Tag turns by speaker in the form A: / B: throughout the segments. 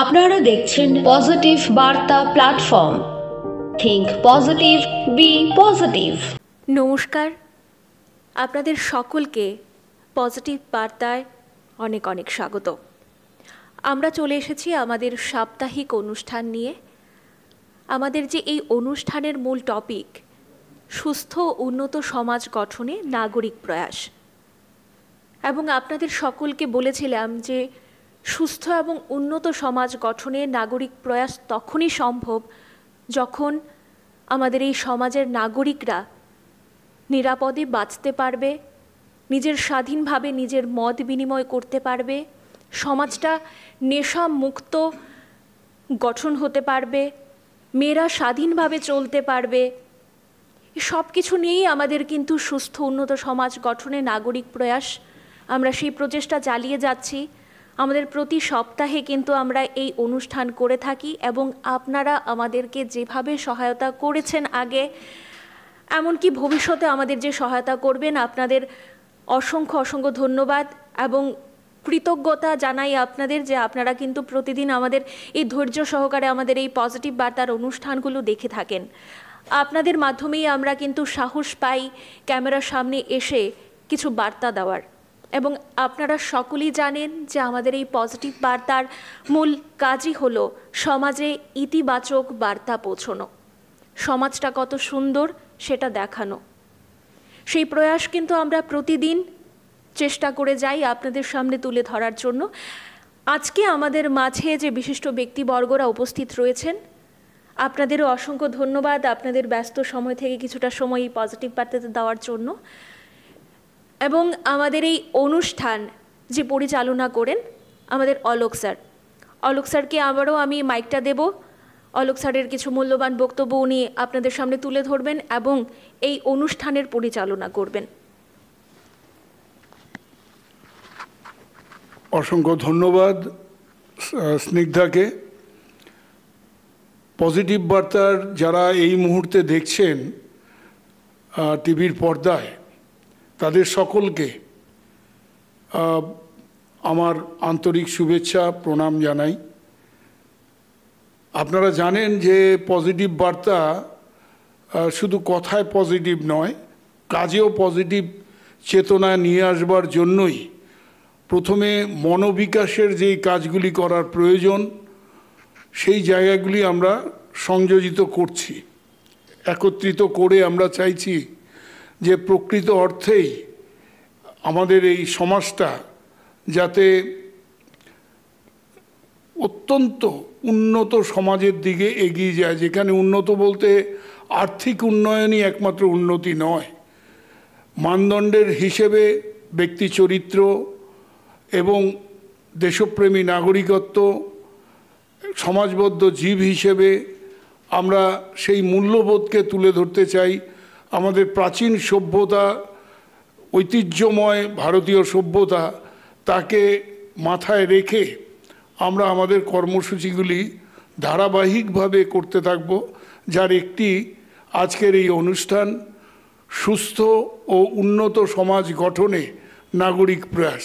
A: আপনারা দেখছেন পজিটিভ বার্তা platform. Think positive, be positive.
B: নমস্কার, আপনাদের সকলকে পজিটিভ বার্তায় অনেক অনেক স্বাগত। আমরা চলে এসেছি আমাদের সাপ্তাহিক অনুষ্ঠান নিয়ে। আমাদের যে এই অনুষ্ঠানের মূল টপিক, সুস্থ উন্নত সমাজ গঠনে নাগরিক প্রয়াস। এবং আপনাদের সকলকে বলেছিলাম যে সুস্থ এবং উন্নত সমাজ গঠনে নাগরিক প্রয়াস তখনই সম্ভব যখন আমাদের এই সমাজের নাগরিকরা নিরাপদে বাঁচতে পারবে, নিজের স্বাধীনভাবে নিজের মত বিনিময় করতে পারবে, সমাজটা নেশা মুক্ত গঠন হতে পারবে, মেয়েরা স্বাধীনভাবে চলতে পারবে। সব কিছু নিয়েই আমাদের কিন্তু সুস্থ উন্নত সমাজ গঠনে নাগরিক প্রয়াস। আমরা সেই প্রচেষ্টা চালিয়ে যাচ্ছি। আমাদের প্রতি সপ্তাহে কিন্তু আমরা এই অনুষ্ঠান করে থাকি এবং আপনারা আমাদেরকে যেভাবে সহায়তা করেছেন আগে, এমনকি ভবিষ্যতে আমাদের যে সহায়তা করবেন, আপনাদের অসংখ্য অসংখ্য ধন্যবাদ এবং কৃতজ্ঞতা জানাই আপনাদের যে আপনারা কিন্তু প্রতিদিন আমাদের এই ধৈর্য সহকারে আমাদের এই পজিটিভ বার্তার অনুষ্ঠানগুলো দেখে থাকেন। আপনাদের মাধ্যমেই আমরা কিন্তু সাহস পাই ক্যামেরার সামনে এসে কিছু বার্তা দেওয়ার। এবং আপনারা সকলেই জানেন যে আমাদের এই পজিটিভ বার্তার মূল কাজই হলো সমাজে ইতিবাচক বার্তা পৌঁছানো, সমাজটা কত সুন্দর সেটা দেখানো। সেই প্রয়াস কিন্তু আমরা প্রতিদিন চেষ্টা করে যাই আপনাদের সামনে তুলে ধরার জন্য। আজকে আমাদের মাঝে যে বিশিষ্ট ব্যক্তিবর্গরা উপস্থিত রয়েছেন, আপনাদেরও অসংখ্য ধন্যবাদ আপনাদের ব্যস্ত সময় থেকে কিছুটা সময় এই পজিটিভ বার্তাতে দেওয়ার জন্য। এবং আমাদের এই অনুষ্ঠান যে পরিচালনা করেন আমাদের অলোক স্যারকে আবারও আমি মাইকটা দেব। অলোক স্যারের কিছু মূল্যবান বক্তব্য উনি আপনাদের সামনে তুলে ধরবেন এবং এই অনুষ্ঠানের পরিচালনা করবেন।
C: অসংখ্য ধন্যবাদ স্নিগ্ধাকে। পজিটিভ বার্তার যারা এই মুহূর্তে দেখছেন টিভির পর্দায়, তাদের সকলকে আমার আন্তরিক শুভেচ্ছা প্রণাম জানাই। আপনারা জানেন যে পজিটিভ বার্তা শুধু কথায় পজিটিভ নয়, কাজেও পজিটিভ চেতনা নিয়ে আসবার জন্যই প্রথমে মনোবিকাশের যেই কাজগুলি করার প্রয়োজন, সেই জায়গাগুলি আমরা সংযোজিত করছি, একত্রিত করে আমরা চাইছি যে প্রকৃত অর্থেই আমাদের এই সমাজটা যাতে অত্যন্ত উন্নত সমাজের দিকে এগিয়ে যায়, যেখানে উন্নত বলতে আর্থিক উন্নয়নই একমাত্র উন্নতি নয়, মানদণ্ডের হিসেবে ব্যক্তি চরিত্র এবং দেশপ্রেমী নাগরিকত্ব, সমাজবদ্ধ জীব হিসেবে আমরা সেই মূল্যবোধকে তুলে ধরতে চাই। আমাদের প্রাচীন সভ্যতা, ঐতিহ্যময় ভারতীয় সভ্যতা, তাকে মাথায় রেখে আমরা আমাদের কর্মসূচিগুলি ধারাবাহিকভাবে করতে থাকব, যার একটি আজকের এই অনুষ্ঠান, সুস্থ ও উন্নত সমাজ গঠনে নাগরিক প্রয়াস।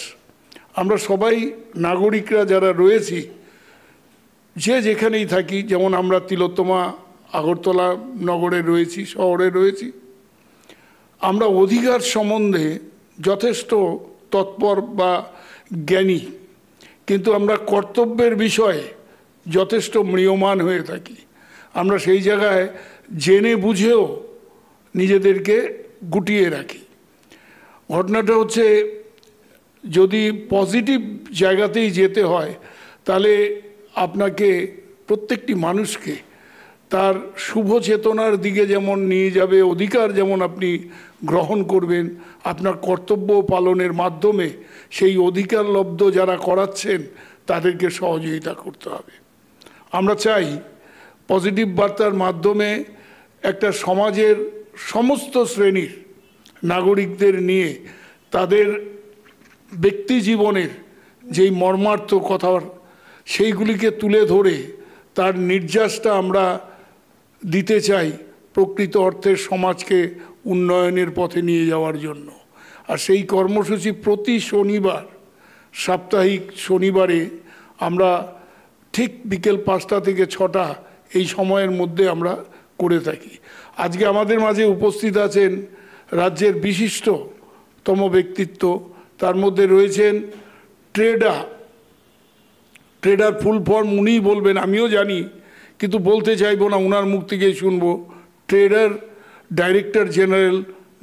C: আমরা সবাই নাগরিকরা যারা রয়েছি, যে যেখানেই থাকি, যেমন আমরা তিলোত্তমা আগরতলা নগরে রয়েছি, শহরে রয়েছি, আমরা অধিকার সম্বন্ধে যথেষ্ট তৎপর বা জ্ঞানী, কিন্তু আমরা কর্তব্যের বিষয়ে যথেষ্ট ম্রিয়মাণ হয়ে থাকি। আমরা সেই জায়গায় জেনে বুঝেও নিজেদেরকে গুটিয়ে রাখি। ঘটনাটা হচ্ছে, যদি পজিটিভ জায়গাতেই যেতে হয়, তাহলে আপনাকে প্রত্যেকটি মানুষকে তার শুভ চেতনার দিকে যেমন নিয়ে যাবে, অধিকার যেমন আপনি গ্রহণ করবেন, আপনার কর্তব্য পালনের মাধ্যমে সেই অধিকার লব্ধ যারা করাচ্ছেন তাদেরকে সহযোগিতা করতে হবে। আমরা চাই পজিটিভ বার্তার মাধ্যমে একটা সমাজের সমস্ত শ্রেণীর নাগরিকদের নিয়ে তাদের ব্যক্তি জীবনের যেই মর্মার্থ কথা, সেইগুলিকে তুলে ধরে তার নির্যাসটা আমরা দিতে চাই প্রকৃত অর্থে সমাজকে উন্নয়নের পথে নিয়ে যাওয়ার জন্য। আর সেই কর্মসূচি প্রতি শনিবার, সাপ্তাহিক শনিবারে আমরা ঠিক বিকেল 5টা থেকে 6টা এই সময়ের মধ্যে আমরা করে থাকি। আজকে আমাদের মাঝে উপস্থিত আছেন রাজ্যের বিশিষ্টতম ব্যক্তিত্ব, তার মধ্যে রয়েছেন ট্রেডার ফুল ফর্ম উনিই বলবেন, আমিও জানি কিন্তু বলতে চাইবো না, ওনার মুখ থেকেই শুনবো। Trader director general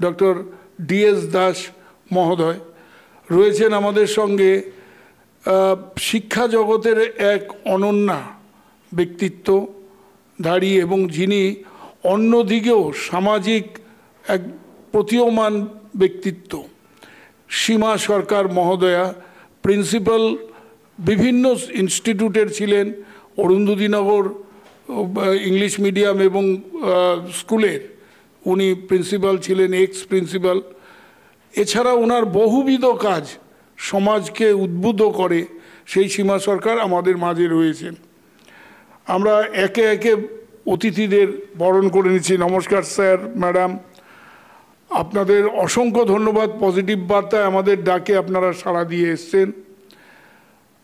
C: doctor DS Das মহোদয় রয়েছেন আমাদের সঙ্গে। শিক্ষা জগতের এক অনন্যা ব্যক্তিত্ব ধারী এবং যিনি অন্যদিকেও সামাজিক এক প্রতীয়মান ব্যক্তিত্ব, সীমা সরকার মহোদয়া, প্রিন্সিপাল বিভিন্ন ইনস্টিটিউটের ছিলেন, অরুন্ধতিনগর ইংলিশ মিডিয়াম এবং স্কুলের উনি প্রিন্সিপাল ছিলেন, এক্স প্রিন্সিপাল। এছাড়া ওনার বহুবিধ কাজ সমাজকে উদ্বুদ্ধ করে, সেই সীমা সরকার আমাদের মাঝে রয়েছেন। আমরা একে একে অতিথিদের বরণ করে নিচ্ছি। নমস্কার স্যার, ম্যাডাম, আপনাদের অসংখ্য ধন্যবাদ। পজিটিভ বার্তায় আমাদের ডাকে আপনারা সাড়া দিয়ে এসছেন।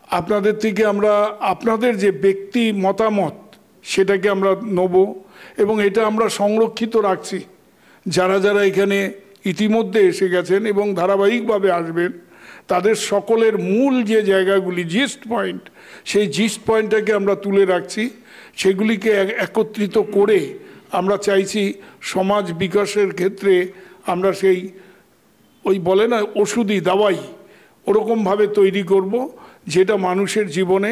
C: আপনাদের থেকে আমরা আপনাদের যে ব্যক্তি মতামত সেটাকে আমরা নেব এবং এটা আমরা সংরক্ষিত রাখছি। যারা যারা এখানে ইতিমধ্যে এসে গেছেন এবং ধারাবাহিকভাবে আসবেন, তাদের সকলের মূল যে জায়গাগুলি জিস্ট পয়েন্ট, সেই জিস্ট পয়েন্টটাকে আমরা তুলে রাখছি। সেগুলিকে একত্রিত করে আমরা চাইছি সমাজ বিকাশের ক্ষেত্রে আমরা সেই ওই বলে না ওষুধি দাওয়াই ওরকমভাবে তৈরি করব, যেটা মানুষের জীবনে,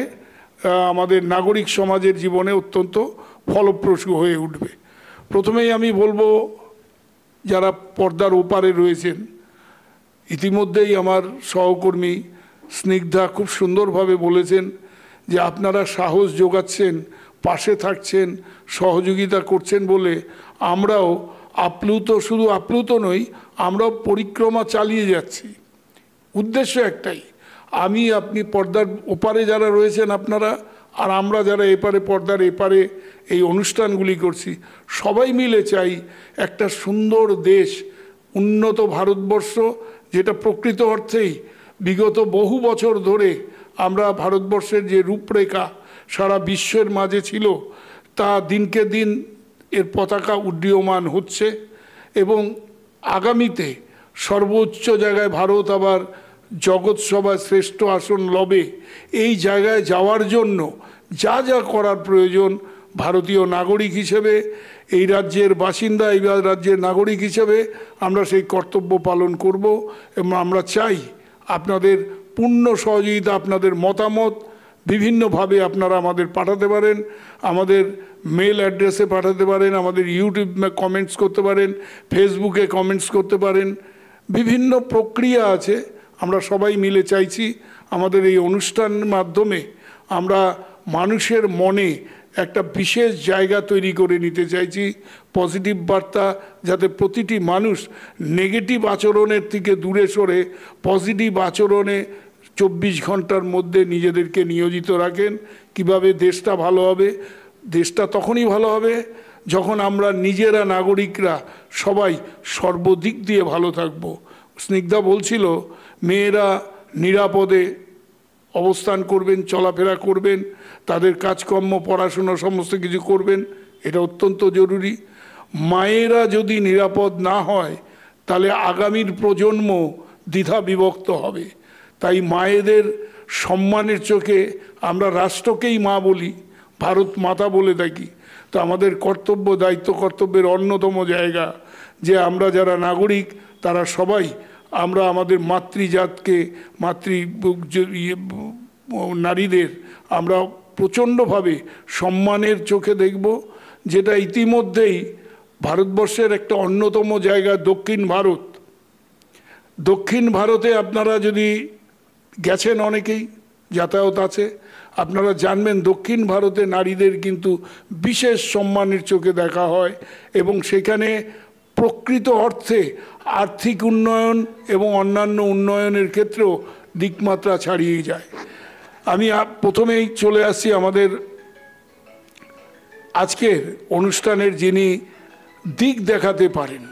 C: আমাদের নাগরিক সমাজের জীবনে অত্যন্ত ফলপ্রসূ হয়ে উঠবে। প্রথমেই আমি বলবো, যারা পর্দার ওপারে রয়েছেন, ইতিমধ্যেই আমার সহকর্মী স্নিগ্ধা খুব সুন্দরভাবে বলেছেন যে আপনারা সাহস যোগাচ্ছেন, পাশে থাকছেন, সহযোগিতা করছেন বলে আমরাও আপ্লুত, শুধু আপ্লুত নই, আমরাও পরিক্রমা চালিয়ে যাচ্ছি। উদ্দেশ্য একটাই, আমি আপনি পর্দার ওপারে যারা রয়েছেন আপনারা, আর আমরা যারা এপারে পর্দার এপারে এই অনুষ্ঠানগুলি করছি, সবাই মিলে চাই একটা সুন্দর দেশ, উন্নত ভারতবর্ষ, যেটা প্রকৃত অর্থেই বিগত বহু বছর ধরে আমরা ভারতবর্ষের যে রূপরেখা সারা বিশ্বের মাঝে ছিল, তা দিনকে দিন এর পতাকা উড্ডীয়মান হচ্ছে এবং আগামীতে সর্বোচ্চ জায়গায় ভারত আবার জগৎ সভায় শ্রেষ্ঠ আসন লবে। এই জায়গায় যাওয়ার জন্য যা যা করার প্রয়োজন, ভারতীয় নাগরিক হিসেবে, এই রাজ্যের বাসিন্দা, এই রাজ্যের নাগরিক হিসেবে আমরা সেই কর্তব্য পালন করব এবং আমরা চাই আপনাদের পূর্ণ সহযোগিতা, আপনাদের মতামত বিভিন্নভাবে আপনারা আমাদের পাঠাতে পারেন, আমাদের মেল অ্যাড্রেসে পাঠাতে পারেন, আমাদের ইউটিউব কমেন্টস করতে পারেন, ফেসবুকে কমেন্টস করতে পারেন। বিভিন্ন প্রক্রিয়া আছে, আমরা সবাই মিলে চাইছি আমাদের এই অনুষ্ঠানের মাধ্যমে আমরা মানুষের মনে একটা বিশেষ জায়গা তৈরি করে নিতে চাইছি। পজিটিভ বার্তা, যাতে প্রতিটি মানুষ নেগেটিভ আচরণের থেকে দূরে সরে পজিটিভ আচরণে 24 ঘন্টার মধ্যে নিজেদেরকে নিয়োজিত রাখেন। কিভাবে দেশটা ভালো হবে? দেশটা তখনই ভালো হবে যখন আমরা নিজেরা নাগরিকরা সবাই সর্বদিক দিয়ে ভালো থাকব। স্নিগ্ধা বলছিল মেয়েরা নিরাপদে অবস্থান করবেন, চলাফেরা করবেন, তাদের কাজকর্ম, পড়াশুনো সমস্ত কিছু করবেন, এটা অত্যন্ত জরুরি। মায়েরা যদি নিরাপদ না হয় তাহলে আগামীর প্রজন্ম দ্বিধা বিভক্ত হবে। তাই মায়েদের সম্মানের চোখে আমরা রাষ্ট্রকেই মা বলি, ভারত মাতা বলে থাকি। তো আমাদের কর্তব্য, দায়িত্ব, কর্তব্যের অন্যতম জায়গা যে আমরা যারা নাগরিক তারা সবাই আমরা আমাদের মাতৃজাতকে, নারীদের আমরা প্রচণ্ডভাবে সম্মানের চোখে দেখব, যেটা ইতিমধ্যেই ভারতবর্ষের একটা অন্যতম জায়গা দক্ষিণ ভারত। দক্ষিণ ভারতে আপনারা যদি গেছেন, অনেকেই যাতায়াত আছে, আপনারা জানবেন দক্ষিণ ভারতে নারীদের কিন্তু বিশেষ সম্মানের চোখে দেখা হয় এবং সেখানে প্রকৃত অর্থে আর্থিক উন্নয়ন এবং অন্যান্য উন্নয়নের ক্ষেত্রেও দিকমাত্রা ছাড়িয়ে যায়। আমি প্রথমেই চলে আসছি আমাদের আজকের অনুষ্ঠানের যিনি দিক দেখাতে পারেন,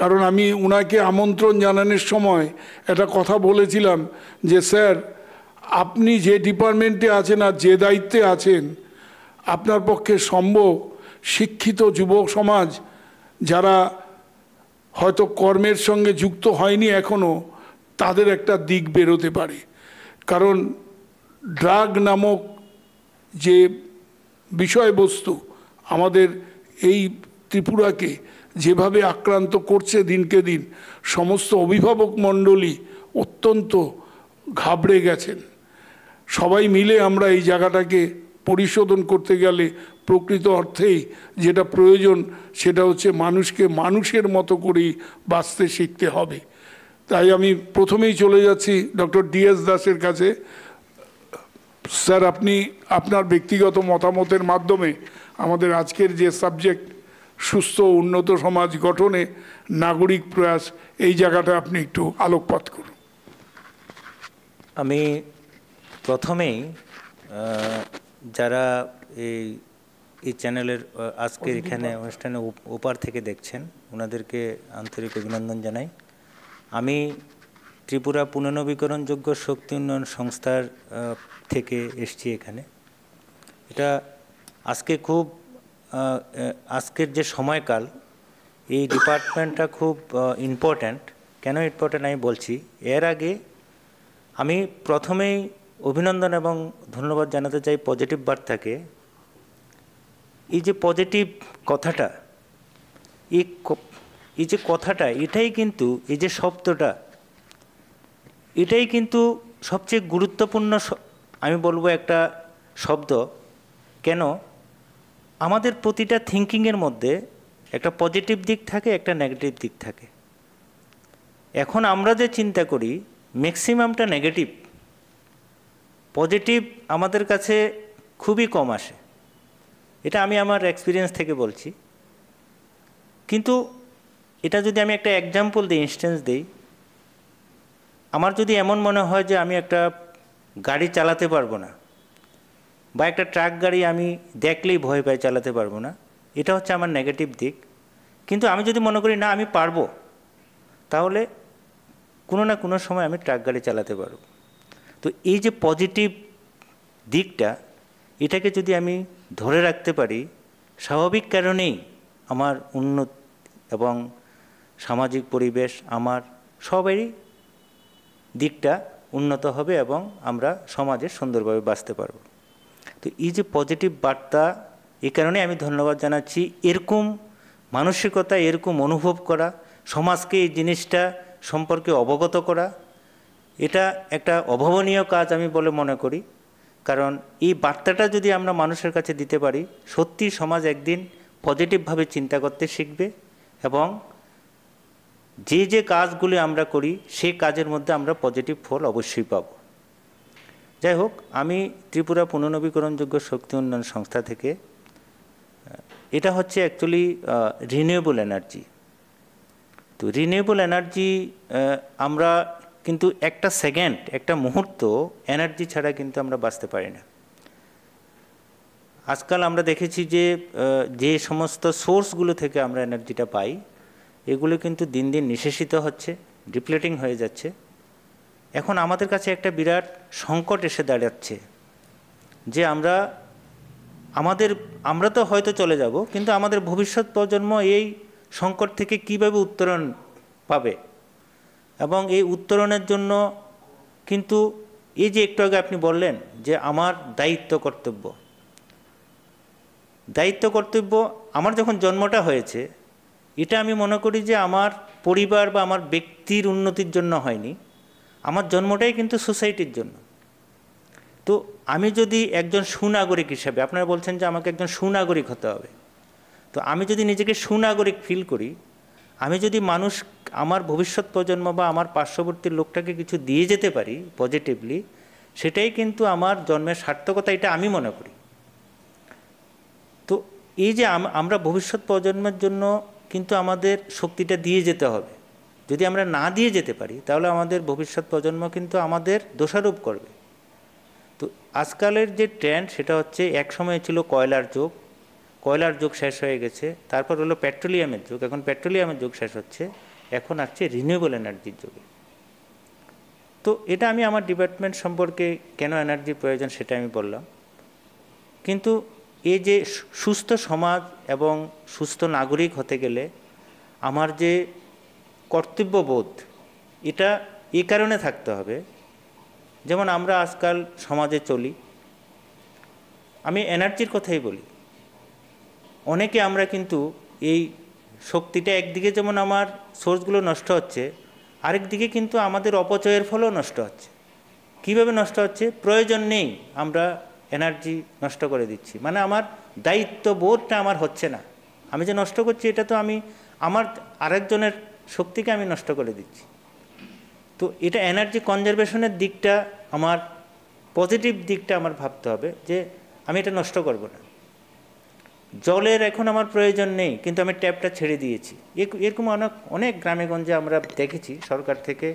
C: কারণ আমি ওনাকে আমন্ত্রণ জানানোর সময় একটা কথা বলেছিলাম যে স্যার আপনি যে ডিপার্টমেন্টে আছেন আর যে দায়িত্বে আছেন, আপনার পক্ষে সম্ভব শিক্ষিত যুবক সমাজ যারা হয়তো কর্মের সঙ্গে যুক্ত হয়নি এখনও, তাদের একটা দিক বেরোতে পারে। কারণ ড্রাগ নামক যে বিষয়বস্তু আমাদের এই ত্রিপুরাকে যেভাবে আক্রান্ত করছে দিনকে দিন, সমস্ত অভিভাবক মণ্ডলী অত্যন্ত ঘাবড়ে গেছেন। সবাই মিলে আমরা এই জায়গাটাকে পরিশোধন করতে গেলে প্রকৃত অর্থেই যেটা প্রয়োজন সেটা হচ্ছে মানুষকে মানুষের মতো করেই বাঁচতে শিখতে হবে। তাই আমি প্রথমেই চলে যাচ্ছি ডক্টর ডিএস দাসের কাছে। স্যার, আপনি আপনার ব্যক্তিগত মতামতের মাধ্যমে আমাদের আজকের যে সাবজেক্ট সুস্থ উন্নত সমাজ গঠনে নাগরিক প্রয়াস, এই জায়গাটা আপনি একটু আলোকপাত করুন।
D: আমি প্রথমেই যারা এই চ্যানেলের আজকের এখানে অনুষ্ঠানে ওপার থেকে দেখছেন ওনাদেরকে আন্তরিক অভিনন্দন জানাই। আমি ত্রিপুরা পুনর্নবীকরণযোগ্য শক্তি উন্নয়ন সংস্থার থেকে এসছি এখানে। এটা আজকে খুব আজকের যে সময়কাল, এই ডিপার্টমেন্টটা খুব ইম্পর্ট্যান্ট। কেন ইম্পর্ট্যান্ট আমি বলছি। এর আগে আমি প্রথমেই অভিনন্দন এবং ধন্যবাদ জানাতে চাই পজিটিভ বার্তাকে। এই যে পজিটিভ কথাটা, এই যে কথাটা, এটাই কিন্তু, এই যে শব্দটা, এটাই কিন্তু সবচেয়ে গুরুত্বপূর্ণ আমি বলবো একটা শব্দ। কেন? আমাদের প্রতিটা থিঙ্কিংয়ের মধ্যে একটা পজিটিভ দিক থাকে, একটা নেগেটিভ দিক থাকে। এখন আমরা যে চিন্তা করি ম্যাক্সিমামটা নেগেটিভ, পজিটিভ আমাদের কাছে খুবই কম আসে। এটা আমি আমার এক্সপিরিয়েন্স থেকে বলছি। কিন্তু এটা যদি আমি একটা এক্সাম্পল দিই, ইনস্ট্যান্স দিই, আমার যদি এমন মনে হয় যে আমি একটা গাড়ি চালাতে পারবো না, বা একটা ট্রাক গাড়ি আমি দেখলেই ভয় পাই, চালাতে পারবো না, এটা হচ্ছে আমার নেগেটিভ দিক। কিন্তু আমি যদি মনে করি না আমি পারবো, তাহলে কোনো না কোনো সময় আমি ট্রাক গাড়ি চালাতে পারবো। তো এই যে পজিটিভ দিকটা, এটাকে যদি আমি ধরে রাখতে পারি, স্বাভাবিক কারণেই আমার উন্নতি এবং সামাজিক পরিবেশ আমার সবারই দিকটা উন্নত হবে এবং আমরা সমাজে সুন্দরভাবে বাঁচতে পারব। তো এই যে পজিটিভ বার্তা, এই কারণে আমি ধন্যবাদ জানাচ্ছি। এরকম মানসিকতা, এরকম অনুভব করা, সমাজকে এই জিনিসটা সম্পর্কে অবগত করা, এটা একটা অভাবনীয় কাজ আমি বলে মনে করি। কারণ এই বার্তাটা যদি আমরা মানুষের কাছে দিতে পারি, সত্যি সমাজ একদিন পজিটিভভাবে চিন্তা করতে শিখবে এবং যে যে কাজগুলি আমরা করি সেই কাজের মধ্যে আমরা পজিটিভ ফল অবশ্যই পাব। যাই হোক, আমি ত্রিপুরা পুনর্নবীকরণযোগ্য শক্তি উন্নয়ন সংস্থা থেকে, এটা হচ্ছে অ্যাকচুয়ালি রিনিউয়েবল এনার্জি। তো রিনিউয়েবল এনার্জি আমরা কিন্তু একটা সেকেন্ড, একটা মুহূর্ত এনার্জি ছাড়া কিন্তু আমরা বাঁচতে পারি না। আজকাল আমরা দেখেছি যে যে সমস্ত সোর্সগুলো থেকে আমরা এনার্জিটা পাই, এগুলো কিন্তু দিন দিন নিঃশেষিত হচ্ছে, ডিপ্লেটিং হয়ে যাচ্ছে। এখন আমাদের কাছে একটা বিরাট সংকট এসে দাঁড়াচ্ছে যে আমরা তো হয়তো চলে যাব, কিন্তু আমাদের ভবিষ্যৎ প্রজন্ম এই সংকট থেকে কীভাবে উত্তরণ পাবে। এবং এই উত্তরণের জন্য কিন্তু এই যে একটু আগে আপনি বললেন যে আমার দায়িত্ব কর্তব্য, আমার যখন জন্মটা হয়েছে, এটা আমি মনে করি যে আমার পরিবার বা আমার ব্যক্তির উন্নতির জন্য হয়নি, আমার জন্মটাই কিন্তু সোসাইটির জন্য। তো আমি যদি একজন সুনাগরিক হিসাবে, আপনারা বলছেন যে আমাকে একজন সুনাগরিক হতে হবে, তো আমি যদি নিজেকে সুনাগরিক ফিল করি, আমি যদি আমার ভবিষ্যৎ প্রজন্ম বা আমার পার্শ্ববর্তী লোকটাকে কিছু দিয়ে যেতে পারি পজিটিভলি, সেটাই কিন্তু আমার জন্মের সার্থকতা, এটা আমি মনে করি। তো এই যে আমরা ভবিষ্যৎ প্রজন্মের জন্য কিন্তু আমাদের শক্তিটা দিয়ে যেতে হবে। যদি আমরা না দিয়ে যেতে পারি, তাহলে আমাদের ভবিষ্যৎ প্রজন্ম কিন্তু আমাদের দোষারোপ করবে। তো আজকালের যে ট্রেন্ড, সেটা হচ্ছে, এক সময় ছিল কয়লার যুগ শেষ হয়ে গেছে, তারপর হলো পেট্রোলিয়ামের যুগ, এখন পেট্রোলিয়ামের যুগ শেষ হচ্ছে, এখন আসছে রিনিউয়েবল এনার্জির যুগে। তো এটা আমি আমার ডিপার্টমেন্ট সম্পর্কে কেন এনার্জি প্রয়োজন সেটা আমি বললাম। কিন্তু এই যে সুস্থ সমাজ এবং সুস্থ নাগরিক হতে গেলে আমার যে কর্তব্যবোধ এটা এই কারণে থাকতে হবে, যেমন আমরা আজকাল সমাজে চলি, আমি এনার্জির কথাই বলি, অনেকে আমরা কিন্তু এই শক্তিটা একদিকে যেমন আমার সোর্সগুলো নষ্ট হচ্ছে, আরেক দিকে কিন্তু আমাদের অপচয়ের ফলেও নষ্ট হচ্ছে। কীভাবে নষ্ট হচ্ছে? প্রয়োজন নেই আমরা এনার্জি নষ্ট করে দিচ্ছি, মানে আমার দায়িত্ববোধটা আমার হচ্ছে না। আমি যে নষ্ট করছি এটা তো আমি আমার আরেকজনের শক্তিকে আমি নষ্ট করে দিচ্ছি। তো এটা এনার্জি কনজারভেশনের দিকটা আমার পজিটিভ দিকটা আমার ভাবতে হবে যে আমি এটা নষ্ট করব না। জলের এখন আমার প্রয়োজন নেই কিন্তু আমি ট্যাপটা ছেড়ে দিয়েছি। এরকম অনেক গ্রামে গঞ্জে আমরা দেখেছি সরকার থেকে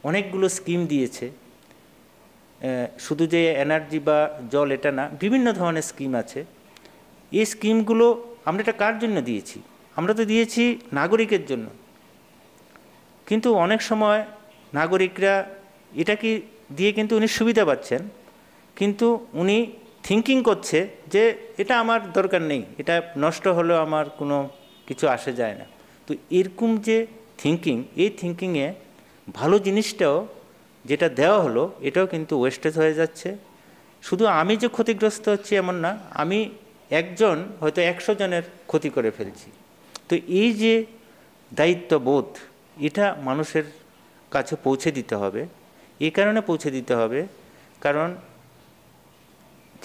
D: অনেকগুলো স্কিম দিয়েছে, শুধু যে এনার্জি বা জল এটা না, বিভিন্ন ধরনের স্কিম আছে। এই স্কিমগুলো আমরা এটা কার জন্য দিয়েছি? আমরা তো দিয়েছি নাগরিকের জন্য, কিন্তু অনেক সময় নাগরিকরা এটাকে দিয়ে কিন্তু উনি সুবিধা পাচ্ছেন, কিন্তু উনি থিঙ্কিং করছে যে এটা আমার দরকার নেই, এটা নষ্ট হলেও আমার কোনো কিছু আসে যায় না। তো এরকম যে থিঙ্কিং, এই থিঙ্কিংয়ে ভালো জিনিসটাও যেটা দেওয়া হলো এটাও কিন্তু ওয়েস্টেজ হয়ে যাচ্ছে। শুধু আমি যে ক্ষতিগ্রস্ত হচ্ছি এমন না, আমি একজন হয়তো 100 জনের ক্ষতি করে ফেলছি। তো এই যে দায়িত্ববোধ এটা মানুষের কাছে পৌঁছে দিতে হবে। এই কারণে পৌঁছে দিতে হবে কারণ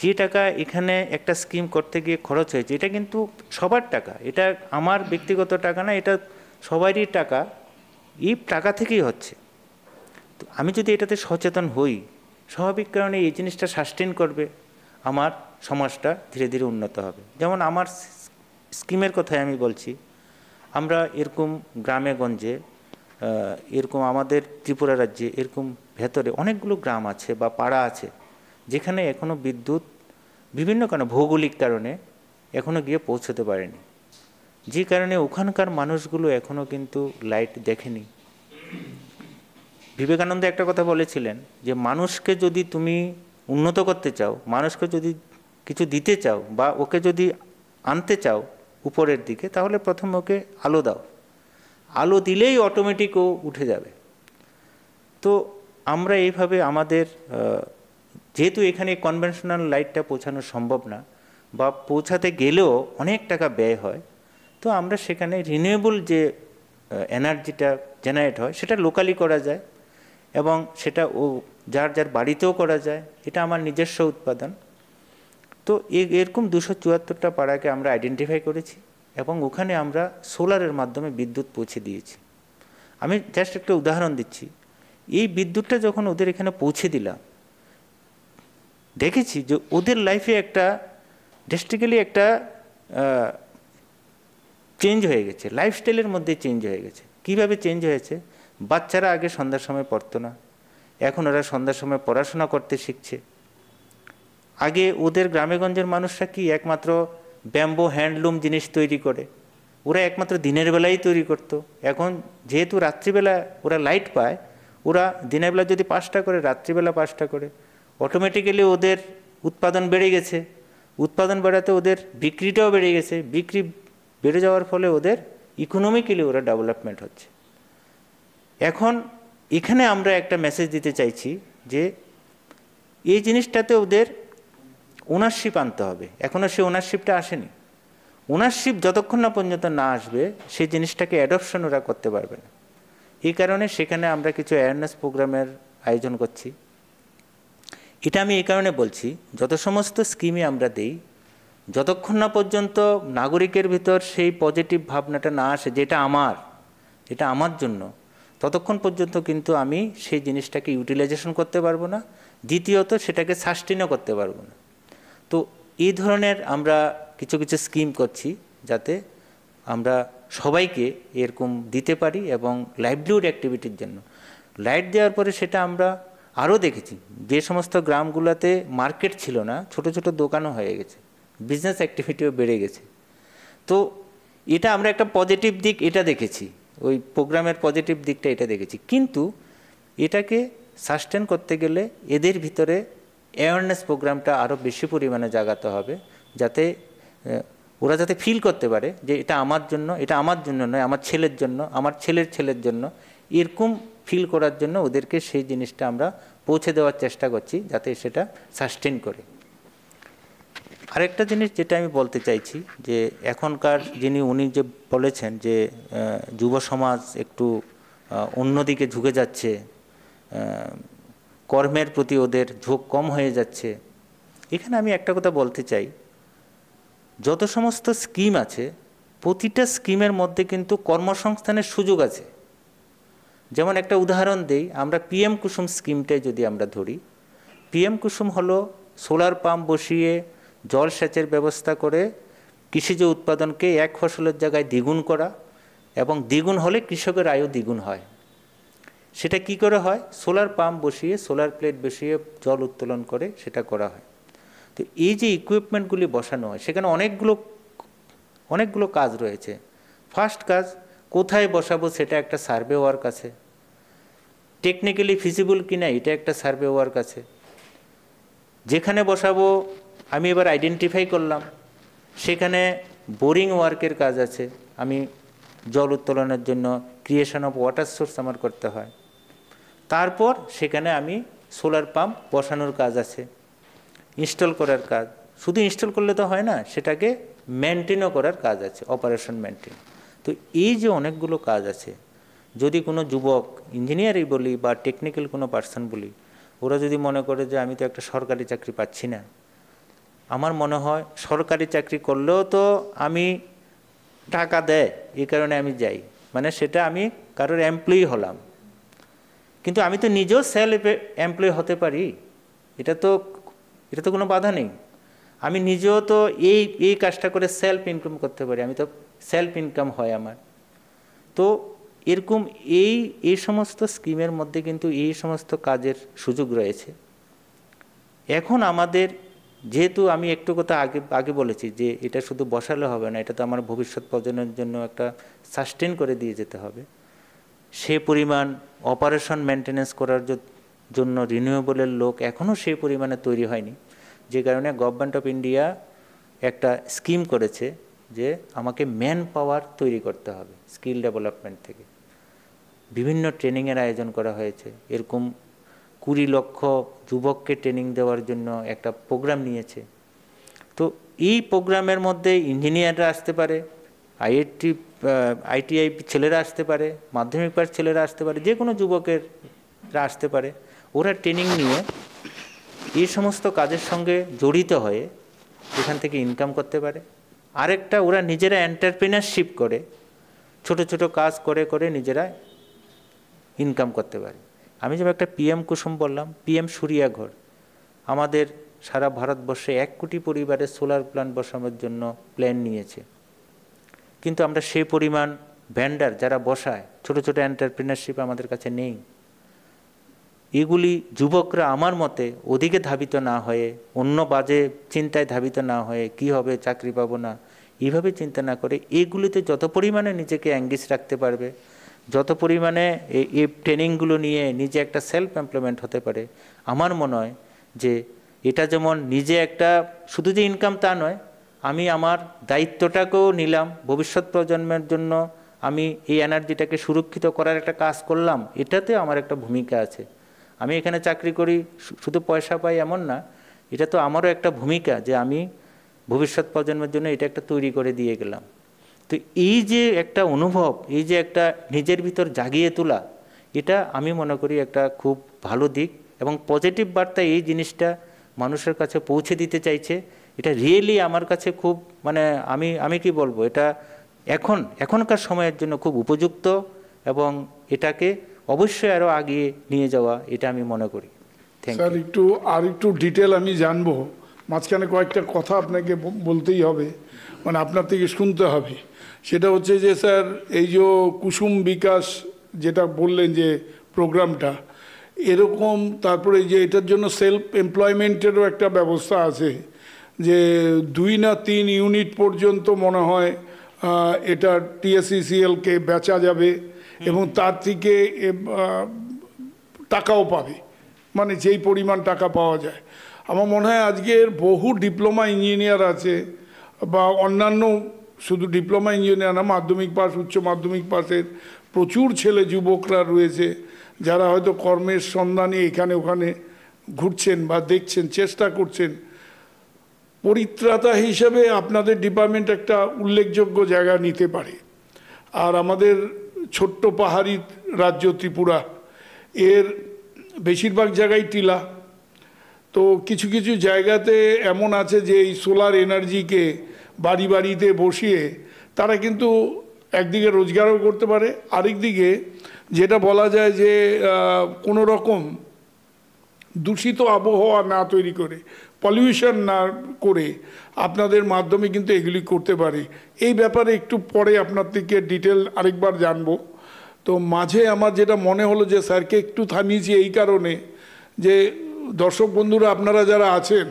D: যে টাকা এখানে একটা স্কিম করতে গিয়ে খরচ হয়েছে এটা কিন্তু সবার টাকা, এটা আমার ব্যক্তিগত টাকা না, এটা সবারই টাকা, এই টাকা থেকেই হচ্ছে। তো আমি যদি এটাতে সচেতন হই, স্বাভাবিক কারণে এই জিনিসটা সাস্টেন করবে, আমার সমাজটা ধীরে ধীরে উন্নত হবে। যেমন আমার স্কিমের কথাই আমি বলছি, আমরা এরকম গ্রামে গঞ্জে এরকম আমাদের ত্রিপুরা রাজ্যে এরকম ভেতরে অনেকগুলো গ্রাম আছে বা পাড়া আছে যেখানে এখনও বিদ্যুৎ বিভিন্ন কারণে, ভৌগোলিক কারণে এখনও গিয়ে পৌঁছতে পারেনি, যে কারণে ওখানকার মানুষগুলো এখনও কিন্তু লাইট দেখেনি। বিবেকানন্দ একটা কথা বলেছিলেন যে মানুষকে যদি তুমি উন্নত করতে চাও, মানুষকে যদি কিছু দিতে চাও বা ওকে যদি আনতে চাও উপরের দিকে, তাহলে প্রথম ওকে আলো দাও, আলো দিলেই অটোমেটিক ও উঠে যাবে। তো আমরা এইভাবে আমাদের যেহেতু এখানে কনভেনশনাল লাইটটা পৌঁছানো সম্ভব না বা পৌঁছাতে গেলেও অনেক টাকা ব্যয় হয়, তো আমরা সেখানে রিনিউয়েবল যে এনার্জিটা জেনারেট হয় সেটা লোকালি করা যায় এবং সেটা ও যার যার বাড়িতেও করা যায়, এটা আমার নিজস্ব উৎপাদন। তো এরকম 274টা পাড়াকে আমরা আইডেন্টিফাই করেছি এবং ওখানে আমরা সোলারের মাধ্যমে বিদ্যুৎ পৌঁছে দিয়েছি। আমি জাস্ট একটা উদাহরণ দিচ্ছি, এই বিদ্যুৎটা যখন ওদের এখানে পৌঁছে দিলাম, দেখেছি যে ওদের লাইফে একটা ড্রাস্টিক্যালি একটা চেঞ্জ হয়ে গেছে, লাইফস্টাইলের মধ্যে চেঞ্জ হয়ে গেছে। কিভাবে চেঞ্জ হয়েছে? বাচ্চারা আগে সন্ধ্যার সময় পড়তো না, এখন ওরা সন্ধ্যার সময় পড়াশোনা করতে শিখছে। আগে ওদের গ্রামেগঞ্জের মানুষরা কি একমাত্র ব্যাম্বো হ্যান্ডলুম জিনিস তৈরি করে, ওরা একমাত্র দিনের বেলায় তৈরি করত। এখন যেহেতু রাত্রিবেলা ওরা লাইট পায়, ওরা দিনের বেলা যদি 5টা করে, রাত্রিবেলা 5টা করে, অটোমেটিক্যালি ওদের উৎপাদন বেড়ে গেছে। উৎপাদন বাড়াতে ওদের বিক্রিটাও বেড়ে গেছে, বিক্রি বেড়ে যাওয়ার ফলে ওদের ইকোনমিক্যালি ওরা ডেভেলপমেন্ট হচ্ছে। এখন এখানে আমরা একটা মেসেজ দিতে চাইছি যে এই জিনিসটাতে ওদের ওনারশিপ আনতে হবে। এখনও সে ওনারশিপটা আসেনি। ওনারশিপ যতক্ষণ না পর্যন্ত না আসবে সেই জিনিসটাকে অ্যাডপশন ওরা করতে পারবে না। এই কারণে সেখানে আমরা কিছু অ্যাওয়ারনেস প্রোগ্রামের আয়োজন করছি। এটা আমি এই কারণে বলছি, যত সমস্ত স্কিমে আমরা দেই, যতক্ষণ না পর্যন্ত নাগরিকের ভিতর সেই পজিটিভ ভাবনাটা না আসে যেটা আমার জন্য, ততক্ষণ পর্যন্ত কিন্তু আমি সেই জিনিসটাকে ইউটিলাইজেশন করতে পারবো না, দ্বিতীয়ত সেটাকে সাস্টেনও করতে পারবো না। তো এই ধরনের আমরা কিছু কিছু স্কিম করছি যাতে আমরা সবাইকে এরকম দিতে পারি এবং লাইভলিহুড অ্যাক্টিভিটির জন্য। লাইট দেওয়ার পরে সেটা আমরা আরও দেখেছি, যে সমস্ত গ্রামগুলোতে মার্কেট ছিল না, ছোট ছোট দোকানও হয়ে গেছে, বিজনেস অ্যাক্টিভিটিও বেড়ে গেছে। তো এটা আমরা একটা পজিটিভ দিক এটা দেখেছি, ওই প্রোগ্রামের পজিটিভ দিকটা এটা দেখেছি। কিন্তু এটাকে সাস্টেন করতে গেলে এদের ভিতরে অ্যাওয়ারনেস প্রোগ্রামটা আরও বেশি পরিমাণে জাগাতে হবে, যাতে ওরা যাতে ফিল করতে পারে যে এটা আমার জন্য, এটা আমার জন্য নয়, আমার ছেলের জন্য, আমার ছেলের ছেলের জন্য, এরকম ফিল করার জন্য ওদেরকে সেই জিনিসটা আমরা পৌঁছে দেওয়ার চেষ্টা করছি, যাতে সেটা সাস্টেন করে। আরেকটা জিনিস যেটা আমি বলতে চাইছি যে এখনকার উনি যে বলেছেন যে যুব সমাজ একটু অন্যদিকে ঝুঁকে যাচ্ছে, কর্মের প্রতি ওদের ঝোঁক কম হয়ে যাচ্ছে, এখানে আমি একটা কথা বলতে চাই, যত সমস্ত স্কিম আছে প্রতিটা স্কিমের মধ্যে কিন্তু কর্মসংস্থানের সুযোগ আছে। যেমন একটা উদাহরণ দেই, আমরা পিএম কুসুম স্কিমটাই যদি আমরা ধরি, পিএম কুসুম হলো সোলার পাম্প বসিয়ে জলসেচের ব্যবস্থা করে কৃষিজ উৎপাদনকে এক ফসলের জায়গায় দ্বিগুণ করা, এবং দ্বিগুণ হলে কৃষকের আয়ও দ্বিগুণ হয়। সেটা কি করে হয়? সোলার পাম্প বসিয়ে, সোলার প্লেট বসিয়ে জল উত্তোলন করে সেটা করা হয়। তো এই যে ইকুইপমেন্টগুলি বসানো হয় সেখানে অনেকগুলো কাজ রয়েছে। ফার্স্ট কাজ, কোথায় বসাবো সেটা একটা সার্ভে ওয়ার্ক আছে, টেকনিক্যালি ফিজিবল কিনা এটা একটা সার্ভে ওয়ার্ক আছে, যেখানে বসাবো আমি এবার আইডেন্টিফাই করলাম, সেখানে বোরিং ওয়ার্কের কাজ আছে, আমি জল উত্তোলনের জন্য ক্রিয়েশন অফ ওয়াটার সোর্স আমার করতে হয়, তারপর সেখানে আমি সোলার পাম্প বসানোর কাজ আছে, ইনস্টল করার কাজ, শুধু ইনস্টল করলে তো হয় না, সেটাকে মেনটেনও করার কাজ আছে, অপারেশন মেনটেন। তো এই যে অনেকগুলো কাজ আছে, যদি কোনো যুবক ইঞ্জিনিয়ারই বলি বা টেকনিক্যাল কোনো পার্সন বলি, ওরা যদি মনে করে যে আমি তো একটা সরকারি চাকরি পাচ্ছি না, আমার মনে হয় সরকারি চাকরি করলেও তো আমি টাকা দেয় এই কারণে আমি যাই, মানে সেটা আমি কারোর এমপ্লয়ি হলাম, কিন্তু আমি তো নিজেও সেলফ এমপ্লয়ি হতে পারি, এটা তো কোনো বাধা নেই। আমি নিজেও তো এই কাজটা করে সেলফ ইনকাম করতে পারি, আমি তো সেলফ ইনকাম হয় আমার। তো এরকম এই সমস্ত স্কিমের মধ্যে কিন্তু এই সমস্ত কাজের সুযোগ রয়েছে। এখন আমাদের যেহেতু আমি একটু কথা আগে বলেছি যে এটা শুধু বসালে হবে না, এটা তো আমার ভবিষ্যৎ প্রজন্মের জন্য একটা সাস্টেন করে দিয়ে যেতে হবে, সে পরিমাণ অপারেশন মেনটেন্যান্স করার জন্য রিনিউয়েবলের লোক এখনও সেই পরিমাণে তৈরি হয়নি, যে কারণে গভর্নমেন্ট অফ ইন্ডিয়া একটা স্কিম করেছে যে আমাকে ম্যান পাওয়ার তৈরি করতে হবে, স্কিল ডেভেলপমেন্ট থেকে বিভিন্ন ট্রেনিংয়ের আয়োজন করা হয়েছে। এরকম 20 লক্ষ যুবককে ট্রেনিং দেওয়ার জন্য একটা প্রোগ্রাম নিয়েছে। তো এই প্রোগ্রামের মধ্যে ইঞ্জিনিয়াররা আসতে পারে, আইটিআই ছেলেরা আসতে পারে, মাধ্যমিক পাস ছেলেরা আসতে পারে, যে কোনো যুবকেরা আসতে পারে। ওরা ট্রেনিং নিয়ে এই সমস্ত কাজের সঙ্গে জড়িত হয়ে এখান থেকে ইনকাম করতে পারে। আরেকটা, ওরা নিজেরা এন্টারপ্রেনারশিপ করে ছোট ছোট কাজ করে নিজেরা ইনকাম করতে পারে। আমি যেমন একটা পিএম কুসুম বললাম, পিএম সূর্যাঘর আমাদের সারা ভারতবর্ষে 1 কোটি পরিবারের সোলার প্ল্যান্ট বসানোর জন্য প্ল্যান নিয়েছে, কিন্তু আমরা সেই পরিমাণ ভেন্ডার যারা বসায়, ছোট ছোট এন্টারপ্রেনারশিপ আমাদের কাছে নেই। এগুলি যুবকরা আমার মতে ওদিকে ধাবিত না হয়ে, অন্য বাজে চিন্তায় ধাবিত না হয়ে, কি হবে চাকরি পাবো না এইভাবে চিন্তা না করে, এগুলিতে যত পরিমাণে নিজেকে এঙ্গেজ রাখতে পারবে, যত পরিমাণে এই ট্রেনিংগুলো নিয়ে নিজে একটা সেলফ এমপ্লয়মেন্ট হতে পারে, আমার মনে হয় যে এটা যেমন নিজে একটা শুধু যে ইনকাম তা নয়, আমি আমার দায়িত্বটাকেও নিলাম, ভবিষ্যৎ প্রজন্মের জন্য আমি এই এনার্জিটাকে সুরক্ষিত করার একটা কাজ করলাম, এটাতে আমার একটা ভূমিকা আছে। আমি এখানে চাকরি করি শুধু পয়সা পাই এমন না, এটা তো আমারও একটা ভূমিকা যে আমি ভবিষ্যৎ প্রজন্মের জন্য এটা একটা তৈরি করে দিয়ে গেলাম। তো এই যে একটা অনুভব, এই যে একটা নিজের ভিতর জাগিয়ে তোলা, এটা আমি মনে করি একটা খুব ভালো দিক, এবং পজিটিভ বার্তা এই জিনিসটা মানুষের কাছে পৌঁছে দিতে চাইছে। এটা রিয়েলি আমার কাছে খুব আমি কি বলবো, এটা এখনকার সময়ের জন্য খুব উপযুক্ত, এবং এটাকে অবশ্যই আরও আগিয়ে নিয়ে যাওয়া, এটা আমি মনে করি।
C: স্যার একটু ডিটেল আমি জানবো, মাঝখানে কয়েকটা কথা আপনাকে বলতেই হবে, আপনার থেকে শুনতে হবে। সেটা হচ্ছে যে স্যার, এই যে কুসুম বিকাশ যেটা বললেন যে প্রোগ্রামটা এরকম, তারপরে যে এটার জন্য সেলফ এমপ্লয়মেন্টেরও একটা ব্যবস্থা আছে, যে 2 না 3 ইউনিট পর্যন্ত মনে হয় এটা TSECL কে বেচা যাবে, এবং তার থেকে টাকাও পাবে, মানে যেই পরিমাণ টাকা পাওয়া যায়। আমার মনে হয় আজকের বহু ডিপ্লোমা ইঞ্জিনিয়ার আছে বা অন্যান্য, শুধু ডিপ্লোমা ইঞ্জিনিয়ার না, মাধ্যমিক পাস, উচ্চ মাধ্যমিক পাসের প্রচুর ছেলে যুবকরা রয়েছে যারা হয়তো কর্মের সন্ধানে এখানে ওখানে ঘুরছেন বা দেখছেন, চেষ্টা করছেন। পরিত্রাতা হিসেবে আপনাদের ডিপার্টমেন্ট একটা উল্লেখযোগ্য জায়গা নিতে পারে। আর আমাদের ছোট্ট পাহাড়ি রাজ্য ত্রিপুরা, এর বেশিরভাগ জায়গায় টিলা, তো কিছু কিছু জায়গাতে এমন আছে যে এই সোলার এনার্জিকে বাড়ি বাড়িতে বসিয়ে তারা কিন্তু একদিকে রোজগারও করতে পারে, আরেক দিকে যেটা বলা যায় যে কোনো রকম দূষিত আবহাওয়া না তৈরি করে, পলিউশন না করে আপনাদের মাধ্যমে কিন্তু এগুলি করতে পারে। এই ব্যাপারে একটু পরে আপনার থেকে ডিটেল আরেকবার জানবো। তো মাঝে আমার যেটা মনে হলো যে স্যারকে একটু থামিয়েছি এই কারণে যে দর্শক বন্ধুরা আপনারা যারা আছেন,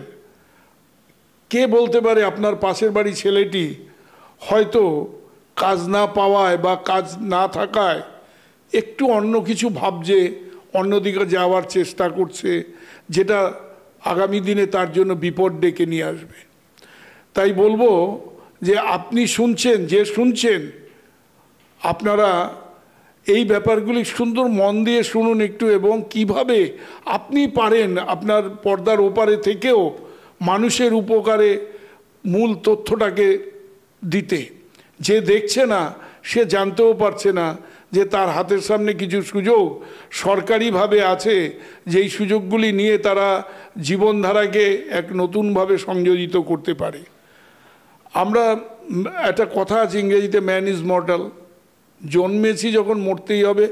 C: কে বলতে পারে আপনার পাশের বাড়ি ছেলেটি হয়তো কাজ না পাওয়ায় বা কাজ না থাকায় একটু অন্য কিছু ভাবছে, অন্যদিকে যাওয়ার চেষ্টা করছে, যেটা আগামী দিনে তার জন্য বিপদ ডেকে নিয়ে আসবে। তাই বলবো যে আপনি শুনছেন, যে শুনছেন, আপনারা এই ব্যাপারগুলি সুন্দর মন দিয়ে শুনুন একটু, এবং কিভাবে আপনি পারেন আপনার পর্দার ওপারে থেকেও মানুষের উপকারে মূল তথ্যটাকে দিতে। যে দেখছে না সে জানতেও পারছে না যে তার হাতের সামনে কিছু সুযোগ সরকারিভাবে আছে, যেই সুযোগগুলি নিয়ে তারা জীবনধারাকে এক নতুনভাবে সংযোজিত করতে পারে। আমরা একটা কথা আছে ইংরেজিতে, ম্যান ইজ মর্টাল, জন্মেছি যখন মরতেই হবে,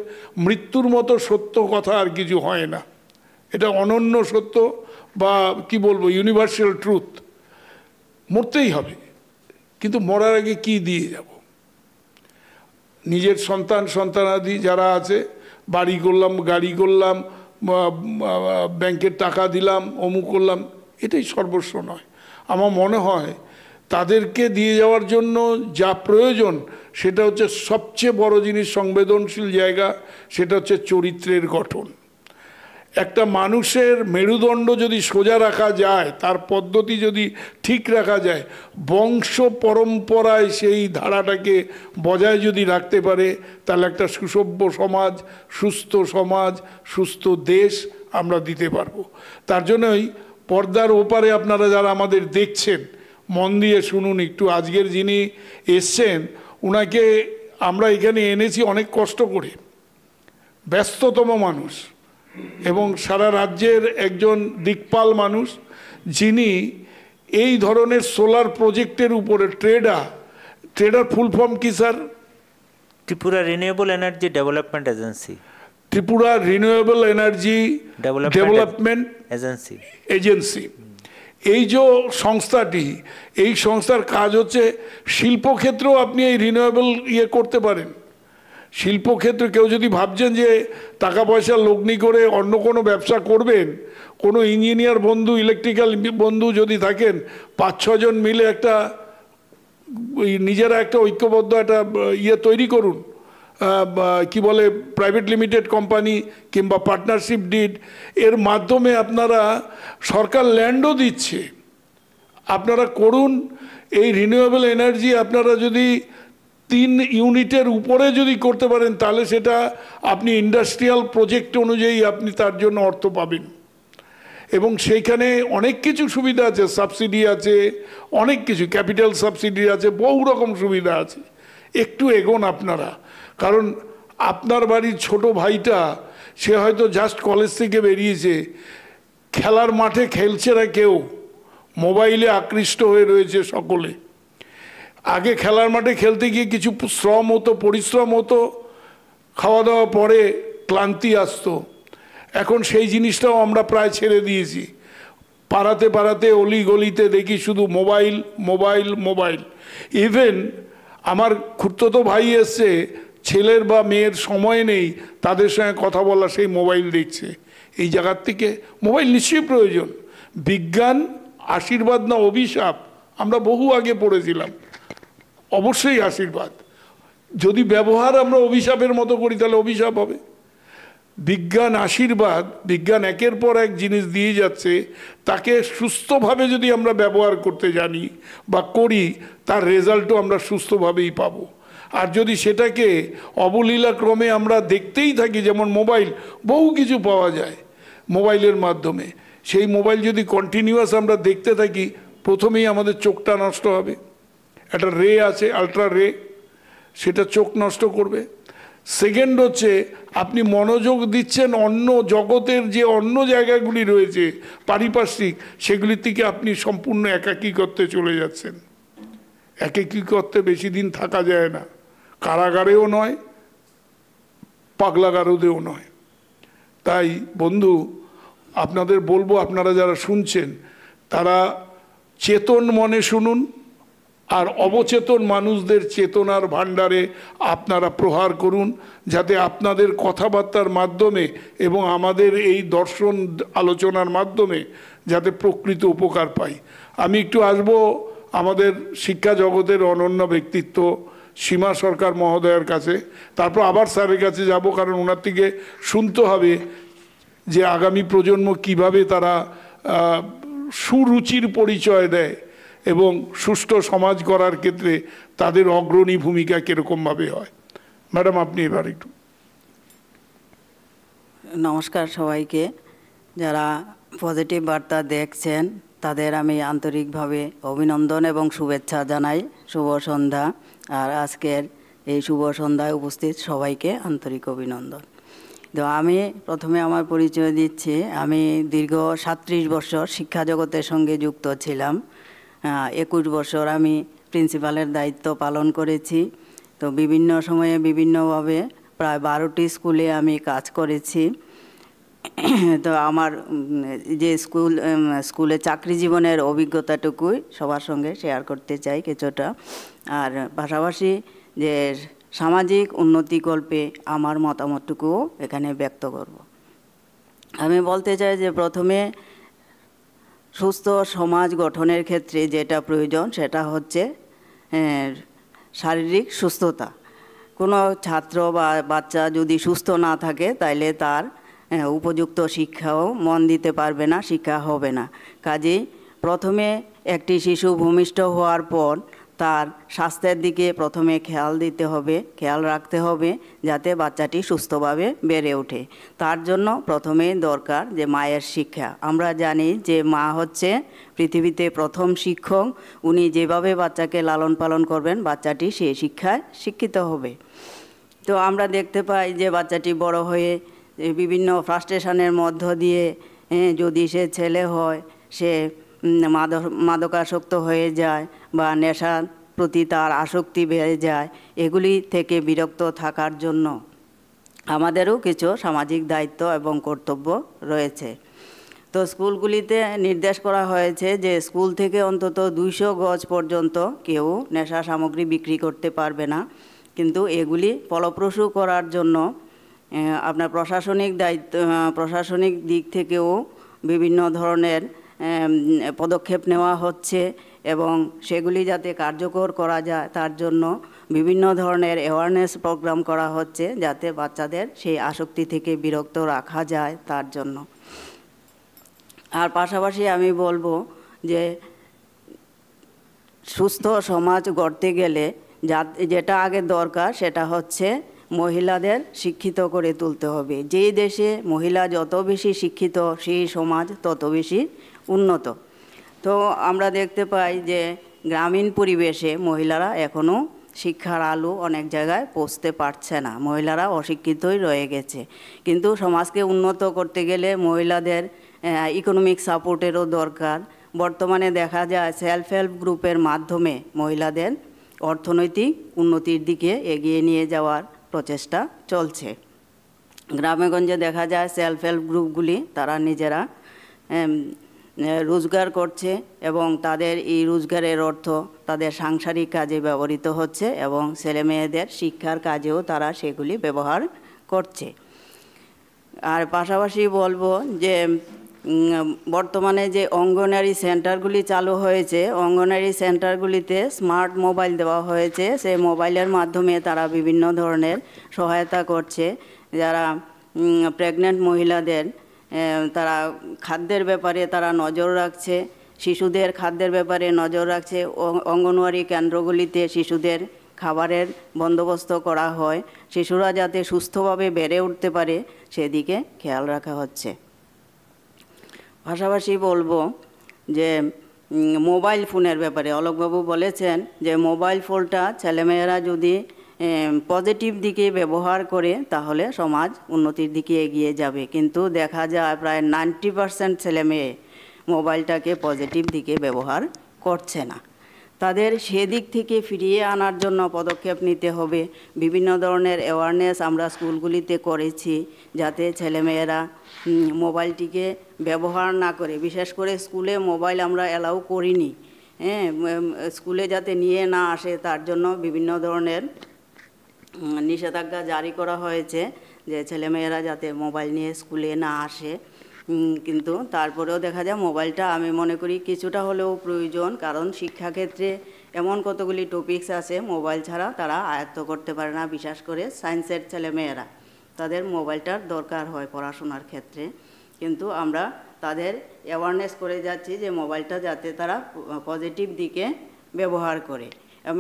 C: মৃত্যুর মতো সত্য কথা আর কিছু হয় না। এটা অনন্য সত্য বা কি বলবো, ইউনিভার্সাল ট্রুথ। মরতেই হবে, কিন্তু মরার আগে কি দিয়ে যাব? নিজের সন্তানাদি যারা আছে, বাড়ি করলাম, গাড়ি করলাম, ব্যাংকের টাকা দিলাম, অমুক করলাম, এটাই সর্বস্ব নয়। আমার মনে হয় তাদেরকে দিয়ে যাওয়ার জন্য যা প্রয়োজন সেটা হচ্ছে সবচেয়ে বড় জিনিস, সংবেদনশীল জায়গা, সেটা হচ্ছে চরিত্রের গঠন। একটা মানুষের মেরুদণ্ড যদি সোজা রাখা যায়, তার পদ্ধতি যদি ঠিক রাখা যায়, বংশ পরম্পরায় সেই ধারাটাকে বজায় যদি রাখতে পারে, তাহলে একটা সুসভ্য সমাজ, সুস্থ দেশ আমরা দিতে পারবো। তার জন্যই পর্দার ওপারে আপনারা যারা আমাদের দেখছেন, মন দিয়ে শুনুন একটু। আজকের যিনি এসছেন, ওনাকে আমরা এখানে এনেছি অনেক কষ্ট করে, ব্যস্ততম মানুষ এবং সারা রাজ্যের একজন দিকপাল মানুষ, যিনি এই ধরনের সোলার প্রজেক্টের উপরে ট্রেডার ফুল ফর্ম কি sir?
D: Tripura renewable energy development agency.
C: Tripura renewable energy development agency, এই যে সংস্থাটি, এই সংস্থার কাজ হচ্ছে শিল্পক্ষেত্রেও আপনি এই রিনিউয়েবল করতে পারেন। শিল্পক্ষেত্রে কেউ যদি ভাবছেন যে টাকা পয়সা লগ্নি করে অন্য কোনো ব্যবসা করবেন, কোনো ইঞ্জিনিয়ার বন্ধু, ইলেকট্রিক্যাল বন্ধু যদি থাকেন, 5-6 জন মিলে একটা নিজেরা একটা ঐক্যবদ্ধ একটা তৈরি করুন, কি বলে, প্রাইভেট লিমিটেড কোম্পানি কিংবা পার্টনারশিপ ডিড, এর মাধ্যমে আপনারা, সরকার ল্যান্ডও দিচ্ছে, আপনারা করুন। এই রিনিউয়েবল এনার্জি আপনারা যদি 3 ইউনিটের উপরে যদি করতে পারেন, তাহলে সেটা আপনি ইন্ডাস্ট্রিয়াল প্রজেক্ট অনুযায়ী আপনি তার জন্য অর্থ পাবেন, এবং সেইখানে অনেক কিছু সুবিধা আছে, সাবসিডি আছে, অনেক কিছু, ক্যাপিটাল সাবসিডি আছে, বহু রকম সুবিধা আছে। একটু এগোন আপনারা, কারণ আপনার বাড়ির ছোট ভাইটা, সে হয়তো জাস্ট কলেজ থেকে বেরিয়েছে, খেলার মাঠে খেলছে না কেউ, মোবাইলে আকৃষ্ট হয়ে রয়েছে সকলে। আগে খেলার মাঠে খেলতে গিয়ে কিছু শ্রম হতো, পরিশ্রম হতো, খাওয়া দাওয়া পরে ক্লান্তি আসতো। এখন সেই জিনিসটাও আমরা প্রায় ছেড়ে দিয়েছি। পাড়াতে অলি গলিতে দেখি শুধু মোবাইল মোবাইল মোবাইল। ইভেন আমার খুড়তো ভাই এসছে, ছেলের বা মেয়ের সময় নেই তাদের সঙ্গে কথা বলা, সেই মোবাইল দেখছে। এই জায়গার থেকে মোবাইল নিশ্চয়ই প্রয়োজন। বিজ্ঞান আশীর্বাদ না অভিশাপ, আমরা বহু আগে পড়েছিলাম। অবশ্যই আশীর্বাদ। যদি ব্যবহার আমরা অভিশাপের মতো করি, তাহলে অভিশাপ হবে। বিজ্ঞান আশীর্বাদ, বিজ্ঞান একের পর এক জিনিস দিয়ে যাচ্ছে, তাকে সুস্থভাবে যদি আমরা ব্যবহার করতে জানি বা করি, তার রেজাল্টও আমরা সুস্থভাবেই পাবো। আর যদি সেটাকে অবলীলা ক্রমে আমরা দেখতেই থাকি, যেমন মোবাইল, বহু কিছু পাওয়া যায় মোবাইলের মাধ্যমে, সেই মোবাইল যদি কন্টিনিউয়াস আমরা দেখতে থাকি, প্রথমেই আমাদের চোখটা নষ্ট হবে। একটা রে আছে, আলট্রা রে, সেটা চোখ নষ্ট করবে। সেকেন্ড হচ্ছে, আপনি মনোযোগ দিচ্ছেন অন্য জগতের যে অন্য জায়গাগুলি রয়েছে পারিপার্শ্বিক, সেগুলির থেকে আপনি সম্পূর্ণ একাকীকত্বে চলে যাচ্ছেন। একাকীকত্বে বেশি দিন থাকা যায় না, কারাগারেও নয়, পাগলাগারদেও নয়। তাই বন্ধু, আপনাদের বলবো, আপনারা যারা শুনছেন তারা চেতন মনে শুনুন, আর অবচেতন মানুষদের চেতনার ভাণ্ডারে আপনারা প্রহার করুন, যাতে আপনাদের কথাবার্তার মাধ্যমে এবং আমাদের এই দর্শন আলোচনার মাধ্যমে যাতে প্রকৃত উপকার পাই। আমি একটু আসবো আমাদের শিক্ষা জগতের অনন্য ব্যক্তিত্ব সীমা সরকার মহোদয়ের কাছে, তারপর আবার স্যারের কাছে যাব, কারণ ওনার থেকে শুনতে হবে যে আগামী প্রজন্ম কিভাবে তারা সুরুচির পরিচয় দেয় এবং সুষ্ঠু সমাজ গড়ার ক্ষেত্রে তাদের অগ্রণী ভূমিকা কীরকমভাবে হয়। ম্যাডাম, আপনি এবার একটু।
E: নমস্কার সবাইকে, যারা পজিটিভ বার্তা দেখছেন তাদের আমি আন্তরিকভাবে অভিনন্দন এবং শুভেচ্ছা জানাই। শুভ সন্ধ্যা। আর আজকের এই শুভ সন্ধ্যায় উপস্থিত সবাইকে আন্তরিক অভিনন্দন। তো আমি প্রথমে আমার পরিচয় দিচ্ছি। আমি দীর্ঘ 37 বছর শিক্ষা জগতের সঙ্গে যুক্ত ছিলাম। 21 বছর আমি প্রিন্সিপালের দায়িত্ব পালন করেছি। তো বিভিন্ন সময়ে বিভিন্নভাবে প্রায় 12টি স্কুলে আমি কাজ করেছি। তো আমার যে স্কুলে চাকরি জীবনের অভিজ্ঞতাটুকুই সবার সঙ্গে শেয়ার করতে চাই কিছুটা। আর পাশাপাশি যে সামাজিক উন্নতিকল্পে আমার মতামতটুকুও এখানে ব্যক্ত করব। আমি বলতে চাই যে প্রথমে সুস্থ সমাজ গঠনের ক্ষেত্রে যেটা প্রয়োজন সেটা হচ্ছে শারীরিক সুস্থতা। কোনো ছাত্র বা বাচ্চা যদি সুস্থ না থাকে তাইলে তার উপযুক্ত শিক্ষাও মন দিতে পারবে না, শিক্ষা হবে না। কাজেই প্রথমে একটি শিশু ভূমিষ্ঠ হওয়ার পর তার স্বাস্থ্যের দিকে প্রথমে খেয়াল রাখতে হবে যাতে বাচ্চাটি সুস্থভাবে বেড়ে ওঠে। তার জন্য প্রথমে দরকার যে মায়ের শিক্ষা। আমরা জানি যে মা হচ্ছে পৃথিবীতে প্রথম শিক্ষক। উনি যেভাবে বাচ্চাকে লালন পালন করবেন বাচ্চাটি সেই শিক্ষায় শিক্ষিত হবে। তো আমরা দেখতে পাই যে বাচ্চাটি বড় হয়ে বিভিন্ন ফ্রাস্ট্রেশনের মধ্য দিয়ে যদি সে ছেলে হয় সে মাদকাসক্ত হয়ে যায় বা নেশার প্রতি তার আসক্তি বেড়ে যায়। এগুলি থেকে বিরক্ত থাকার জন্য আমাদেরও কিছু সামাজিক দায়িত্ব এবং কর্তব্য রয়েছে। তো স্কুলগুলিতে নির্দেশ করা হয়েছে যে স্কুল থেকে অন্তত 200 গজ পর্যন্ত কেউ নেশা সামগ্রী বিক্রি করতে পারবে না। কিন্তু এগুলি ফলপ্রসূ করার জন্য আপনার প্রশাসনিক দিক থেকেও বিভিন্ন ধরনের পদক্ষেপ নেওয়া হচ্ছে এবং সেগুলি যাতে কার্যকর করা যায় তার জন্য বিভিন্ন ধরনের অ্যাওয়ারনেস প্রোগ্রাম করা হচ্ছে যাতে বাচ্চাদের সেই আসক্তি থেকে বিরত রাখা যায় তার জন্য। আর পাশাপাশি আমি বলবো যে সুস্থ সমাজ গড়তে গেলে যেটা আগে দরকার সেটা হচ্ছে মহিলাদের শিক্ষিত করে তুলতে হবে। যেই দেশে মহিলা যত বেশি শিক্ষিত সেই সমাজ তত বেশি উন্নত। তো আমরা দেখতে পাই যে গ্রামীণ পরিবেশে মহিলারা এখনও শিক্ষার আলো অনেক জায়গায় পৌঁছতে পারছে না, মহিলারা অশিক্ষিতই রয়ে গেছে। কিন্তু সমাজকে উন্নত করতে গেলে মহিলাদের ইকোনমিক সাপোর্টেরও দরকার। বর্তমানে দেখা যায় সেলফ হেল্প গ্রুপের মাধ্যমে মহিলাদের অর্থনৈতিক উন্নতির দিকে এগিয়ে নিয়ে যাওয়ার প্রচেষ্টা চলছে। গ্রামেগঞ্জে দেখা যায় সেলফ হেল্প গ্রুপগুলি তারা নিজেরা রোজগার করছে এবং তাদের এই রোজগারের অর্থ তাদের সাংসারিক কাজে ব্যবহৃত হচ্ছে এবং ছেলেমেয়েদের শিক্ষার কাজেও তারা সেগুলি ব্যবহার করছে। আর পাশাপাশি বলবো যে বর্তমানে যে অঙ্গনওয়াড়ি সেন্টারগুলি চালু হয়েছে, অঙ্গনওয়াড়ি সেন্টারগুলিতে স্মার্ট মোবাইল দেওয়া হয়েছে। সেই মোবাইলের মাধ্যমে তারা বিভিন্ন ধরনের সহায়তা করছে। যারা প্রেগন্যান্ট মহিলাদের তারা খাদ্যের ব্যাপারে তারা নজর রাখছে, শিশুদের খাদ্যের ব্যাপারে নজর রাখছে। অঙ্গনওয়াড়ি কেন্দ্রগুলিতে শিশুদের খাবারের বন্দোবস্ত করা হয়, শিশুরা যাতে সুস্থভাবে বেড়ে উঠতে পারে সেদিকে খেয়াল রাখা হচ্ছে। পাশাপাশি বলবো যে মোবাইল ফোনের ব্যাপারে অলোকবাবু বলেছেন যে মোবাইল ফোনটা ছেলেমেয়েরা যদি পজিটিভ দিকে ব্যবহার করে তাহলে সমাজ উন্নতির দিকে এগিয়ে যাবে, কিন্তু দেখা যায় প্রায় 90% ছেলেমেয়ে মোবাইলটাকে পজিটিভ দিকে ব্যবহার করছে না। তাদের সেদিক থেকে ফিরিয়ে আনার জন্য পদক্ষেপ নিতে হবে। বিভিন্ন ধরনের অ্যাওয়ারনেস আমরা স্কুলগুলিতে করেছি যাতে ছেলেমেয়েরা মোবাইলটিকে ব্যবহার না করে, বিশেষ করে স্কুলে মোবাইল আমরা অ্যালাউ করিনি, স্কুলে যাতে নিয়ে না আসে তার জন্য বিভিন্ন ধরনের নিষেধাজ্ঞা জারি করা হয়েছে যে ছেলেমেয়েরা যাতে মোবাইল নিয়ে স্কুলে না আসে। কিন্তু তারপরেও দেখা যায় মোবাইলটা আমি মনে করি কিছুটা হলেও প্রয়োজন, কারণ শিক্ষাক্ষেত্রে এমন কতগুলি টপিকস আছে মোবাইল ছাড়া তারা আয়ত্ত করতে পারে না, বিশেষ করে সায়েন্সের ছেলেমেয়েরা, তাদের মোবাইলটার দরকার হয় পড়াশোনার ক্ষেত্রে। কিন্তু আমরা তাদের অ্যাওয়ারনেস করে যাচ্ছি যে মোবাইলটা যাতে তারা পজিটিভ দিকে ব্যবহার করে।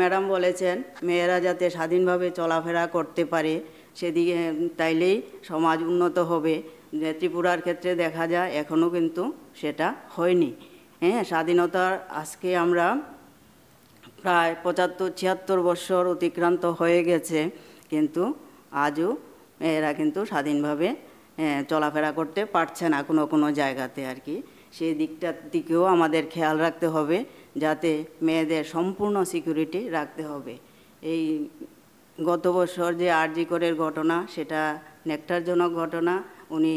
E: ম্যাডাম বলেছেন মেয়েরা যাতে স্বাধীনভাবে চলাফেরা করতে পারে সেদিকে, তাইলেই সমাজ উন্নত হবে। ত্রিপুরার ক্ষেত্রে দেখা যায় এখনও কিন্তু সেটা হয়নি। স্বাধীনতার আজকে আমরা প্রায় 75-76 বছর অতিক্রান্ত হয়ে গেছে, কিন্তু আজও এরা কিন্তু স্বাধীনভাবে চলাফেরা করতে পারছে না কোনো কোনো জায়গাতে আর কি। সেই দিকটার দিকেও আমাদের খেয়াল রাখতে হবে যাতে মেয়েদের সম্পূর্ণ সিকিউরিটি রাখতে হবে। এই গত বছর যে আরজি করের ঘটনা সেটা নেকটারজনক ঘটনা, উনি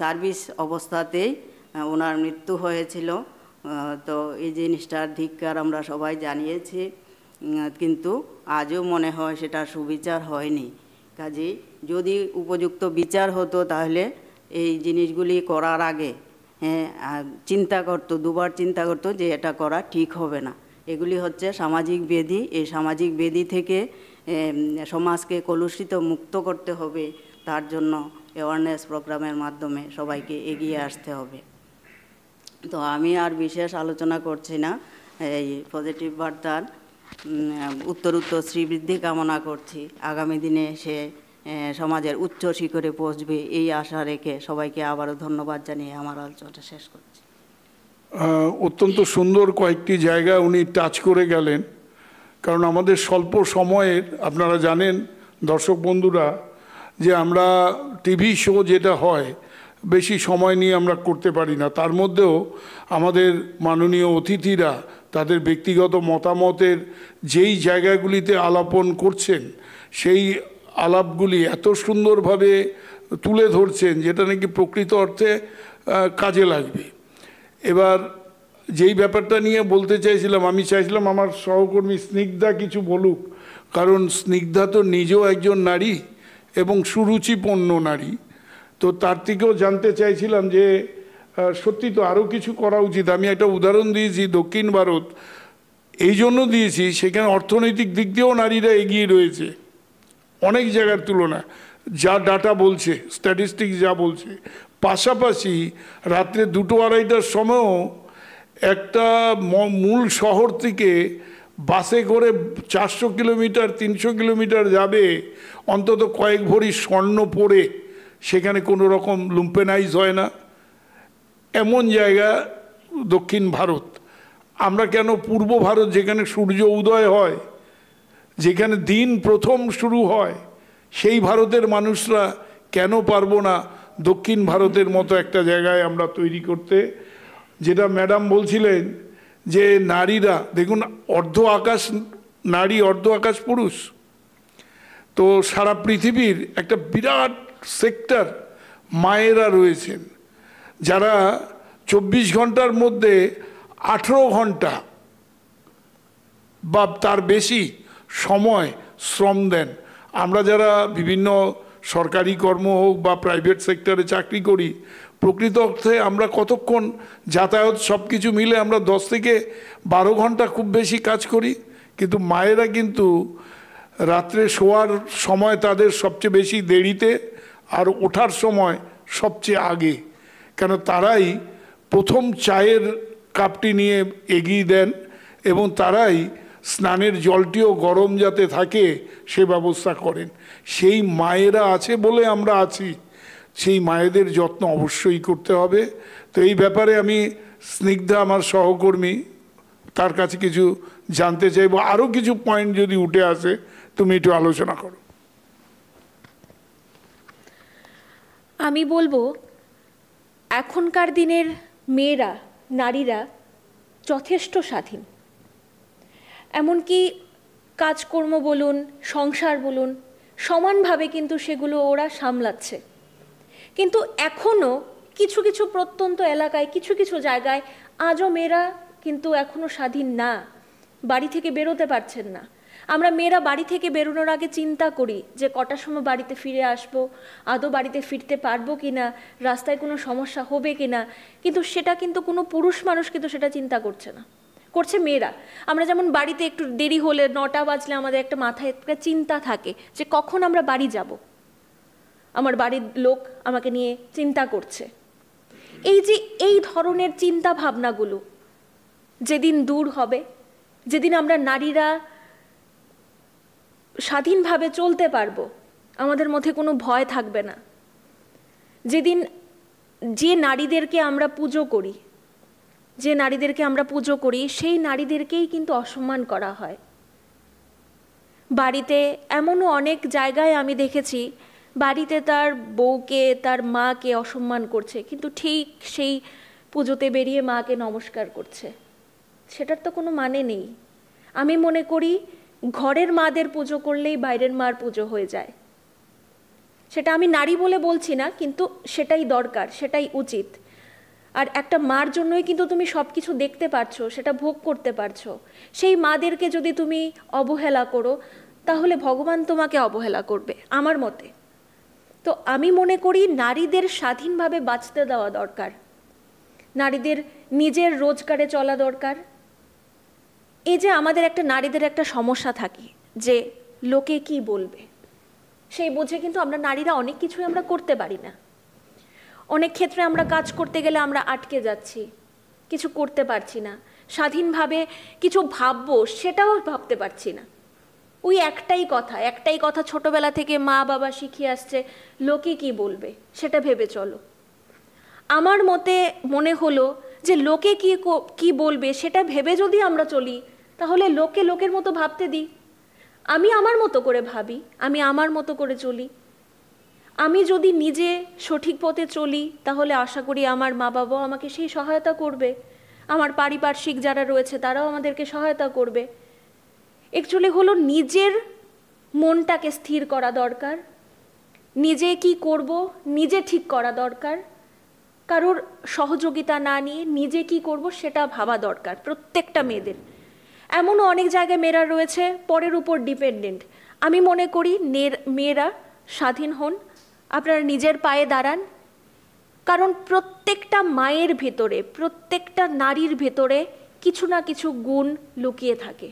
E: সার্ভিস অবস্থাতেই ওনার মৃত্যু হয়েছিল। তো এই জিনিসটার ধিক্কার আমরা সবাই জানিয়েছি, কিন্তু আজও মনে হয় সেটা সুবিচার হয়নি। কাজেই যদি উপযুক্ত বিচার হতো তাহলে এই জিনিসগুলি করার আগে চিন্তা করতো, দুবার চিন্তা করতো যে এটা করা ঠিক হবে না। এগুলি হচ্ছে সামাজিক ব্যাধি, এই সামাজিক ব্যাধি থেকে সমাজকে কলুষিত মুক্ত করতে হবে। তার জন্য অ্যাওয়ারনেস প্রোগ্রামের মাধ্যমে সবাইকে এগিয়ে আসতে হবে। তো আমি আর বিশেষ আলোচনা করছি না, এই পজিটিভ বার্তার উত্তরোত্তর শ্রীবৃদ্ধি কামনা করছি। আগামী দিনে সে সমাজের উচ্চ শিখরে পৌঁছবে এই আশা রেখে সবাইকে আবারও ধন্যবাদ জানিয়ে আমার আলোচনাটা শেষ করছি।
C: অত্যন্ত সুন্দর কয়েকটি জায়গা উনি টাচ করে গেলেন, কারণ আমাদের স্বল্প সময়ের, আপনারা জানেন দর্শক বন্ধুরা, যে আমরা টিভি শো যেটা হয় বেশি সময় নিয়ে আমরা করতে পারি না। তার মধ্যেও আমাদের মাননীয় অতিথিরা তাদের ব্যক্তিগত মতামতের যেই জায়গাগুলিতে আলাপন করছেন সেই আলাপগুলি এত সুন্দরভাবে তুলে ধরছেন যেটা নাকি প্রকৃত অর্থে কাজে লাগবে। এবার যেই ব্যাপারটা নিয়ে বলতে চাইছিলাম, আমি চাইছিলাম আমার সহকর্মী স্নিগ্ধা কিছু বলুক, কারণ স্নিগ্ধা তো নিজেও একজন নারী এবং সুরুচিপূর্ণ নারী। তো তার থেকেও জানতে চাইছিলাম যে সত্যি তো আরও কিছু করা উচিত। আমি একটা উদাহরণ দিয়েছি দক্ষিণ ভারত, এই জন্য দিয়েছি সেখানে অর্থনৈতিক দিক দিয়েও নারীরা এগিয়ে রয়েছে অনেক জায়গার তুলনা, যা ডাটা বলছে, স্ট্যাটিস্টিক্স যা বলছে। পাশাপাশি রাত্রে 2-2:30টার সময়ও একটা মূল শহর থেকে বাসে করে 400 কিলোমিটার 300 কিলোমিটার যাবে, অন্তত কয়েক ভরি স্বর্ণ পরে, সেখানে কোনো রকম লুম্পেনাইজ হয় না, এমন জায়গা দক্ষিণ ভারত। আমরা কেন পূর্ব ভারত, যেখানে সূর্য উদয় হয়, যেখানে দিন প্রথম শুরু হয়, সেই ভারতের মানুষরা কেন পারবো না দক্ষিণ ভারতের মতো একটা জায়গায় আমরা তৈরি করতে? যেটা ম্যাডাম বলছিলেন যে নারীরা, দেখুন অর্ধ আকাশ নারী অর্ধ আকাশ পুরুষ, তো সারা পৃথিবীর একটা বিরাট সেক্টর মায়েরা রয়েছেন যারা 24 ঘন্টার মধ্যে 18 ঘন্টা বা তার বেশি সময় শ্রম দেন। আমরা যারা বিভিন্ন সরকারি কর্ম হোক বা প্রাইভেট সেক্টরে চাকরি করি, প্রকৃত অর্থে আমরা কতক্ষণ যাতায়াত সব কিছু মিলে আমরা 10 থেকে 12 ঘন্টা খুব বেশি কাজ করি, কিন্তু মায়েরা কিন্তু রাত্রে শোয়ার সময় তাদের সবচেয়ে বেশি দেরিতে, আর ওঠার সময় সবচেয়ে আগে, কেন তারাই প্রথম চায়ের কাপটি নিয়ে এগিয়ে দেন এবং তারাই স্নানের জলটিও গরম যাতে থাকে সে ব্যবস্থা করেন। সেই মায়েরা আছে বলে আমরা আছি, সেই মায়েদের যত্ন অবশ্যই করতে হবে। তো এই ব্যাপারে আমি স্নিগ্ধা আমার সহকর্মী, তার কাছে কিছু জানতে চাইবো। আরও কিছু পয়েন্ট যদি উঠে আসে তুমি একটু আলোচনা করো।
B: আমি বলবো এখনকার দিনের মেয়েরা, নারীরা যথেষ্ট স্বাধীন। এমনকি কাজকর্ম বলুন, সংসার বলুন, সমানভাবে কিন্তু সেগুলো ওরা সামলাচ্ছে। কিন্তু এখনও কিছু কিছু প্রত্যন্ত এলাকায়, কিছু কিছু জায়গায় আজও মেয়েরা কিন্তু এখনও স্বাধীন না, বাড়ি থেকে বেরোতে পারছেন না। আমরা মেয়েরা বাড়ি থেকে বেরোনোর আগে চিন্তা করি যে কটার সময় বাড়িতে ফিরে আসবো, আদৌ বাড়িতে ফিরতে পারবো কি না, রাস্তায় কোনো সমস্যা হবে কি না। কিন্তু সেটা কিন্তু কোনো পুরুষ মানুষ কিন্তু সেটা চিন্তা করছে না, করছে মেয়েরা। আমরা যেমন বাড়িতে একটু দেরি হলে, 9টা বাজলে আমাদের একটা মাথায় একটা চিন্তা থাকে যে কখন আমরা বাড়ি যাব, আমার বাড়ির লোক আমাকে নিয়ে চিন্তা করছে। এই যে এই ধরনের চিন্তা ভাবনাগুলো যেদিন দূর হবে, যেদিন আমরা নারীরা স্বাধীনভাবে চলতে পারবো, আমাদের মধ্যে কোনো ভয় থাকবে না, যেদিন যে নারীদেরকে আমরা পুজো করি, যে নারীদেরকে আমরা পুজো করি সেই নারীদেরকেই কিন্তু অসম্মান করা হয়। বাড়িতে এমনও অনেক জায়গায় আমি দেখেছি বাড়িতে তার বউকে, তার মাকে অসম্মান করছে, কিন্তু ঠিক সেই পুজোতে বেরিয়ে মাকে নমস্কার করছে। সেটার তো কোনো মানে নেই। আমি মনে করি ঘরের মাদের পুজো করলেই বাইরের মার পুজো হয়ে যায়। সেটা আমি নারী বলে বলছি না, কিন্তু সেটাই দরকার, সেটাই উচিত। আর একটা মার জন্যই কিন্তু তুমি সব কিছু দেখতে পারছো, সেটা ভোগ করতে পারছো। সেই মাদেরকে যদি তুমি অবহেলা করো তাহলে ভগবান তোমাকে অবহেলা করবে আমার মতে। তো আমি মনে করি নারীদের স্বাধীনভাবে বাঁচতে দেওয়া দরকার, নারীদের নিজের রোজগারে চলা দরকার। এই যে আমাদের একটা নারীদের একটা সমস্যা থাকে যে লোকে কি বলবে, সেই বুঝে কিন্তু আমরা নারীরা অনেক কিছুই আমরা করতে পারি না। অনেক ক্ষেত্রে আমরা কাজ করতে গেলে আমরা আটকে যাচ্ছি, কিছু করতে পারছি না, স্বাধীনভাবে কিছু ভাববো সেটাও ভাবতে পারছি না। ওই একটাই কথা ছোটবেলা থেকে মা বাবা শিখিয়ে আসছে, লোকে কি বলবে সেটা ভেবে চলো। আমার মতে মনে হলো যে লোকে কি বলবে সেটা ভেবে যদি আমরা চলি তাহলে লোকে লোকের মতো ভাবতে দিই। আমি আমার মতো করে ভাবি, আমি আমার মতো করে চলি। আমি যদি নিজে সঠিক পথে চলি তাহলে আশা করি আমার মা বাবাও আমাকে সেই সহায়তা করবে, আমার পারিপার্শ্বিক যারা রয়েছে তারাও আমাদেরকে সহায়তা করবে। অ্যাকচুয়ালি হলো নিজের মনটাকে স্থির করা দরকার, নিজে কি করব নিজে ঠিক করা দরকার, কারোর সহযোগিতা না নিয়ে নিজে কি করব সেটা ভাবা দরকার প্রত্যেকটা মেয়েদের। এমনও অনেক জায়গায় মেয়েরা রয়েছে পরের উপর ডিপেন্ডেন্ট। আমি মনে করি মেয়েরা স্বাধীন হন, আপনারা নিজের পায়ে দাঁড়ান, কারণ প্রত্যেকটা মায়ের ভেতরে, প্রত্যেকটা নারীর ভেতরে কিছু না কিছু গুণ লুকিয়ে থাকে।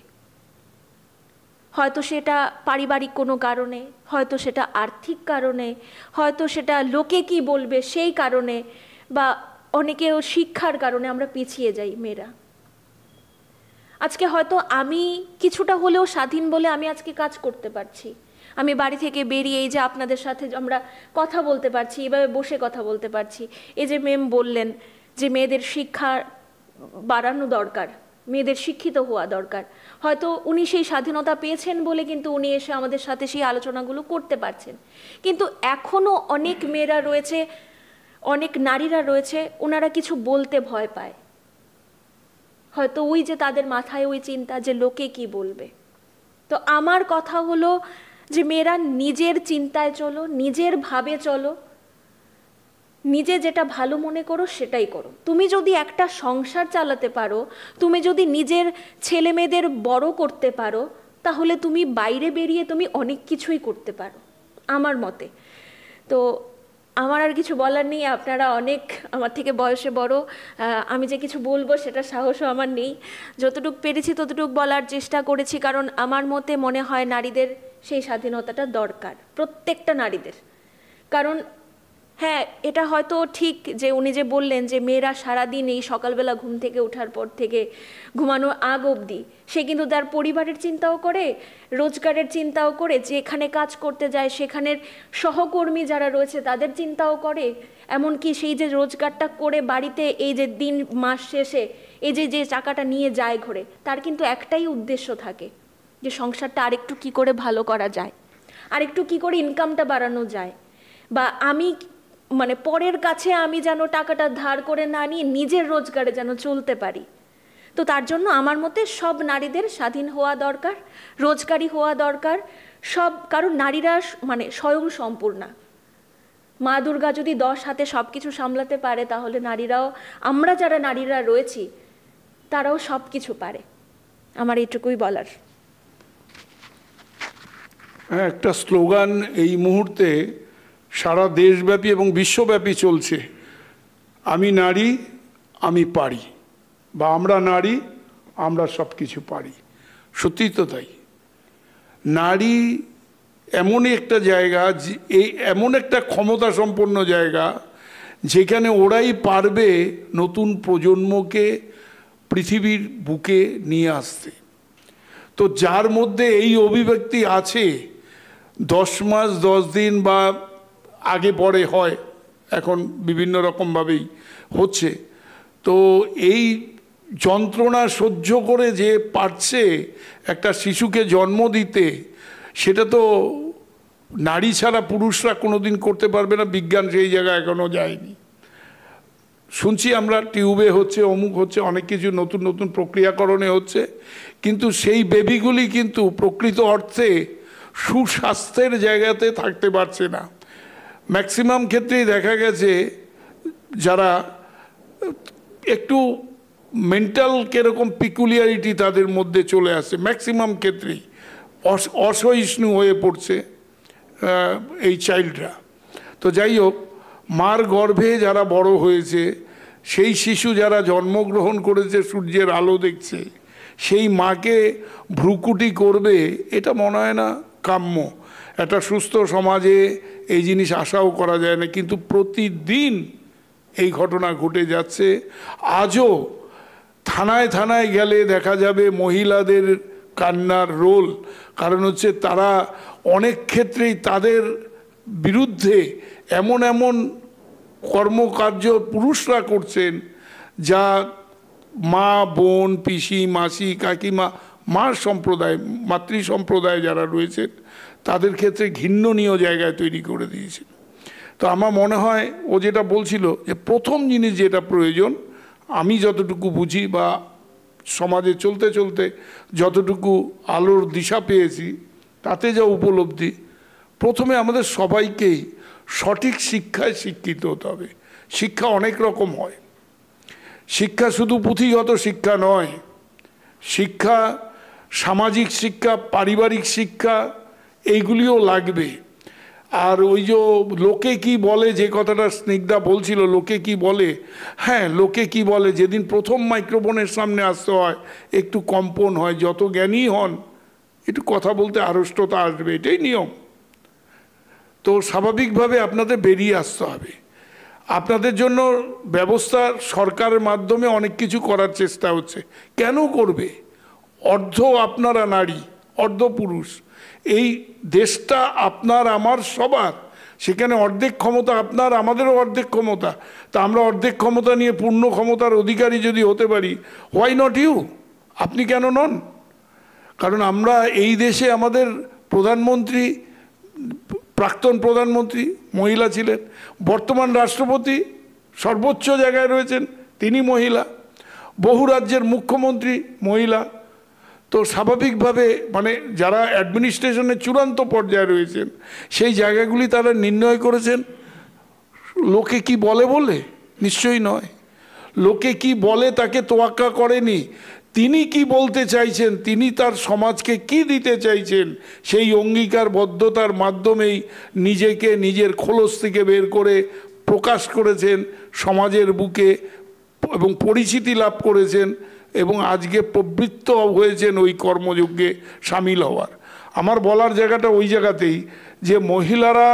B: হয়তো সেটা পারিবারিক কোনো কারণে, হয়তো সেটা আর্থিক কারণে, হয়তো সেটা লোকে কি বলবে সেই কারণে, বা অনেকেও শিক্ষার কারণে আমরা পিছিয়ে যাই মেয়েরা। আজকে হয়তো আমি কিছুটা হলেও স্বাধীন বলে আমি আজকে কাজ করতে পারছি, আমি বাড়ি থেকে বেরিয়ে এই যে আপনাদের সাথে আমরা কথা বলতে পারছি, এভাবে বসে কথা বলতে পারছি। এই যে ম্যাম বললেন যে মেয়েদের শিক্ষা বাড়ানো দরকার, মেয়েদের শিক্ষিত হওয়া দরকার, হয়তো উনি সেই স্বাধীনতা পেয়েছেন বলে কিন্তু উনি এসে আমাদের সাথে সেই আলোচনাগুলো করতে পারছেন। কিন্তু এখনও অনেক মেয়েরা রয়েছে, অনেক নারীরা রয়েছে, ওনারা কিছু বলতে ভয় পায়। হয়তো ওই যে তাদের মাথায় ওই চিন্তা যে লোকে কি বলবে। তো আমার কথা হলো যে মেয়েরা নিজের চিন্তায় চলো, নিজের ভাবে চলো, নিজে যেটা ভালো মনে করো সেটাই করো। তুমি যদি একটা সংসার চালাতে পারো, তুমি যদি নিজের ছেলে মেয়েদের বড় করতে পারো, তাহলে তুমি বাইরে বেরিয়ে তুমি অনেক কিছুই করতে পারো আমার মতে। তো আমার আর কিছু বলার নেই, আপনারা অনেক আমার থেকে বয়সে বড়, আমি যে কিছু বলবো সেটা সাহসও আমার নেই। যতটুকু পেরেছি ততটুকু বলার চেষ্টা করেছি, কারণ আমার মতে মনে হয় নারীদের সেই স্বাধীনতাটা দরকার, প্রত্যেকটা নারীদের। কারণ হ্যাঁ, এটা হয়তো ঠিক যে উনি যে বললেন যে মেয়েরা সারাদিন এই সকালবেলা ঘুম থেকে ওঠার পর থেকে ঘুমানোর আগ অবধি সে কিন্তু তার পরিবারের চিন্তাও করে, রোজগারের চিন্তাও করে, যেখানে কাজ করতে যায় সেখানের সহকর্মী যারা রয়েছে তাদের চিন্তাও করে, এমনকি সেই যে রোজগারটা করে বাড়িতে এই যে দিন মাস শেষে এই যে টাকাটা নিয়ে যায় ঘরে, তার কিন্তু একটাই উদ্দেশ্য থাকে যে সংসারটা আরেকটু কি করে ভালো করা যায়, আরেকটু কি করে ইনকামটা বাড়ানো যায়, বা আমি মানে পরের কাছে আমি যেন টাকাটা ধার করে না নিয়ে নিজের রোজগারে যেন চলতে পারি। তো তার জন্য আমার মতে সব নারীদের স্বাধীন হওয়া দরকার, রোজগারি হওয়া দরকার সব, কারণ নারীরা মানে স্বয়ং সম্পূর্ণা। মা দুর্গা যদি 10 হাতে সব কিছু সামলাতে পারে, তাহলে নারীরাও, আমরা যারা নারীরা রয়েছি তারাও সব কিছু পারে। আমার এইটুকুই বলার।
C: হ্যাঁ, একটা স্লোগান এই মুহূর্তে সারা দেশব্যাপী এবং বিশ্বব্যাপী চলছে, আমি নারী আমি পারি, বা আমরা নারী আমরা সব কিছু পারি। সত্যিই তো তাই। নারী এমনই একটা জায়গা, এই এমন একটা ক্ষমতা সম্পন্ন জায়গা যেখানে ওরাই পারবে নতুন প্রজন্মকে পৃথিবীর বুকে নিয়ে আসতে। তো যার মধ্যে এই অভিব্যক্তি আছে, 10 মাস 10 দিন বা আগে পরে হয়, এখন বিভিন্ন রকমভাবেই হচ্ছে, তো এই যন্ত্রণা সহ্য করে যে পারছে একটা শিশুকে জন্ম দিতে, সেটা তো নারী ছাড়া পুরুষরা কোনোদিন করতে পারবে না। বিজ্ঞান সেই জায়গায় এখনো যায়নি। শুনছি আমরা টিউবে হচ্ছে, অমুক হচ্ছে, অনেক কিছু নতুন নতুন প্রক্রিয়াকরণে হচ্ছে, কিন্তু সেই বেবিগুলি কিন্তু প্রকৃত অর্থে সুস্বাস্থ্যের জায়গাতে থাকতে পারছে না। ম্যাক্সিমাম ক্ষেত্রেই দেখা গেছে যারা একটু মেন্টাল কিরকম পিকুলিয়ারিটি তাদের মধ্যে চলে আসছে, ম্যাক্সিমাম ক্ষেত্রেই অসহিষ্ণু হয়ে পড়ছে এই চাইল্ডরা। তো যাই হোক, মার গর্ভে যারা বড় হয়েছে, সেই শিশু যারা জন্মগ্রহণ করেছে, সূর্যের আলো দেখছে, সেই মাকে ভ্রুকুটি করবে, এটা মনে হয় না কাম্য। একটা সুস্থ সমাজে এই জিনিস আশাও করা যায় না, কিন্তু প্রতিদিন এই ঘটনা ঘটে যাচ্ছে। আজও থানায় থানায় গেলে দেখা যাবে মহিলাদের কান্নার রোল, কারণ হচ্ছে তারা অনেক ক্ষেত্রেই তাদের বিরুদ্ধে এমন এমন কর্মকার্য পুরুষরা করছেন যা মা, বোন, পিসি, মাসি, কাকিমা, মার সম্প্রদায়, মাতৃ সম্প্রদায় যারা রয়েছেন তাদের ক্ষেত্রে ঘৃণ্যনীয় জায়গায় তৈরি করে দিয়েছে। তো আমার মনে হয় ও যেটা বলছিল যে প্রথম জিনিস যেটা প্রয়োজন, আমি যতটুকু বুঝি বা সমাজে চলতে চলতে যতটুকু আলোর দিশা পেয়েছি, তাতে যা উপলব্ধি, প্রথমে আমাদের সবাইকেই সঠিক শিক্ষায় শিক্ষিত হতে হবে। শিক্ষা অনেক রকম হয়। শিক্ষা শুধু পুঁথিগত শিক্ষা নয়, শিক্ষা সামাজিক শিক্ষা, পারিবারিক শিক্ষা, এইগুলিও লাগবে। আর ওই যে লোকে কি বলে, যে কথাটা স্নিগ্ধা বলছিল, লোকে কি বলে, হ্যাঁ লোকে কি বলে, যেদিন প্রথম মাইক্রোফোনের সামনে আসতে হয় একটু কম্পন হয়, যত জ্ঞানী হন একটু কথা বলতে আড়ষ্টতা আসবে, এটাই নিয়ম। তো স্বাভাবিকভাবে আপনাদের বেরিয়ে আসতে হবে। আপনাদের জন্য ব্যবস্থা সরকারের মাধ্যমে অনেক কিছু করার চেষ্টা হচ্ছে। কেন করবে? অর্ধ আপনারা নারী, অর্ধ পুরুষ। এই দেশটা আপনার আমার সবার, সেখানে অর্ধেক ক্ষমতা আপনার, আমাদেরও অর্ধেক ক্ষমতা। তা আমরা অর্ধেক ক্ষমতা নিয়ে পূর্ণ ক্ষমতার অধিকারী যদি হতে পারি, হোয়াই নট ইউ? আপনি কেন নন? কারণ আমরা এই দেশে, আমাদের প্রধানমন্ত্রী, প্রাক্তন প্রধানমন্ত্রী মহিলা ছিলেন, বর্তমান রাষ্ট্রপতি সর্বোচ্চ জায়গায় রয়েছেন, তিনি মহিলা, বহু রাজ্যের মুখ্যমন্ত্রী মহিলা। তো স্বাভাবিকভাবে মানে যারা অ্যাডমিনিস্ট্রেশনের চূড়ান্ত পর্যায়ে রয়েছেন, সেই জায়গাগুলি তারা নির্ণয় করেছেন লোকে কি বলে বলে? নিশ্চয়ই নয়। লোকে কি বলে তাকে তোয়াক্কা করেনি। তিনি কি বলতে চাইছেন, তিনি তার সমাজকে কি দিতে চাইছেন, সেই অঙ্গীকারবদ্ধতার মাধ্যমেই নিজেকে নিজের খোলস থেকে বের করে প্রকাশ করেছেন সমাজের বুকে এবং পরিচিতি লাভ করেছেন, এবং আজকে প্রবৃত্ত হয়েছেন ওই কর্মযজ্ঞে সামিল হওয়ার। আমার বলার জায়গাটা ওই জায়গাতেই যে মহিলারা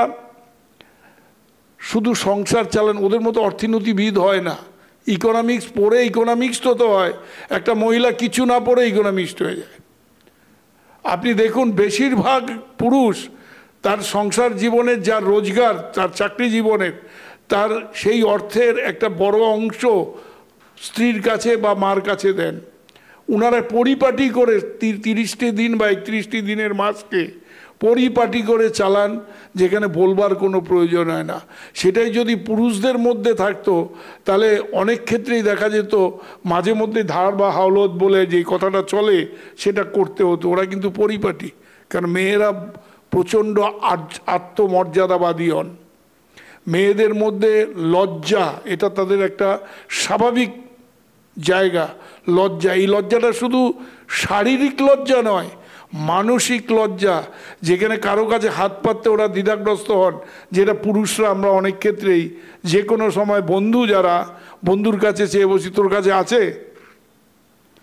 C: শুধু সংসার চালান, ওদের মতো অর্থনীতিবিদ হয় না। ইকোনমিক্স পড়ে ইকোনমিক্স তো হয়, একটা মহিলা কিছু না পড়ে ইকোনমিক্স হয়ে যায়। আপনি দেখুন বেশিরভাগ পুরুষ তার সংসার জীবনের যা রোজগার, তার চাকরি জীবনের, তার সেই অর্থের একটা বড় অংশ স্ত্রীর কাছে বা মার কাছে দেন। ওনারা পরিপাটি করে 30টি দিন বা 31টি দিনের মাসকে পরিপাটি করে চালান, যেখানে বলবার কোনো প্রয়োজন হয় না। সেটাই যদি পুরুষদের মধ্যে থাকতো তাহলে অনেক ক্ষেত্রেই দেখা যেত মাঝে মধ্যে ধার বা হাওলত বলে যে কথাটা চলে সেটা করতে হতো। ওরা কিন্তু পরিপাটি, কারণ মেয়েরা প্রচণ্ড আত্মমর্যাদাবাদী হন। মেয়েদের মধ্যে লজ্জা, এটা তাদের একটা স্বাভাবিক জায়গা। লজ্জা, এই লজ্জাটা শুধু শারীরিক লজ্জা নয়, মানসিক লজ্জা, যেখানে কারো কাছে হাত পাততে ওরা দ্বিধাগ্রস্ত হন, যেটা পুরুষরা আমরা অনেক ক্ষেত্রেই যে কোনো সময় বন্ধু যারা, বন্ধুর কাছে চেয়ে বসি, তোর কাছে আছে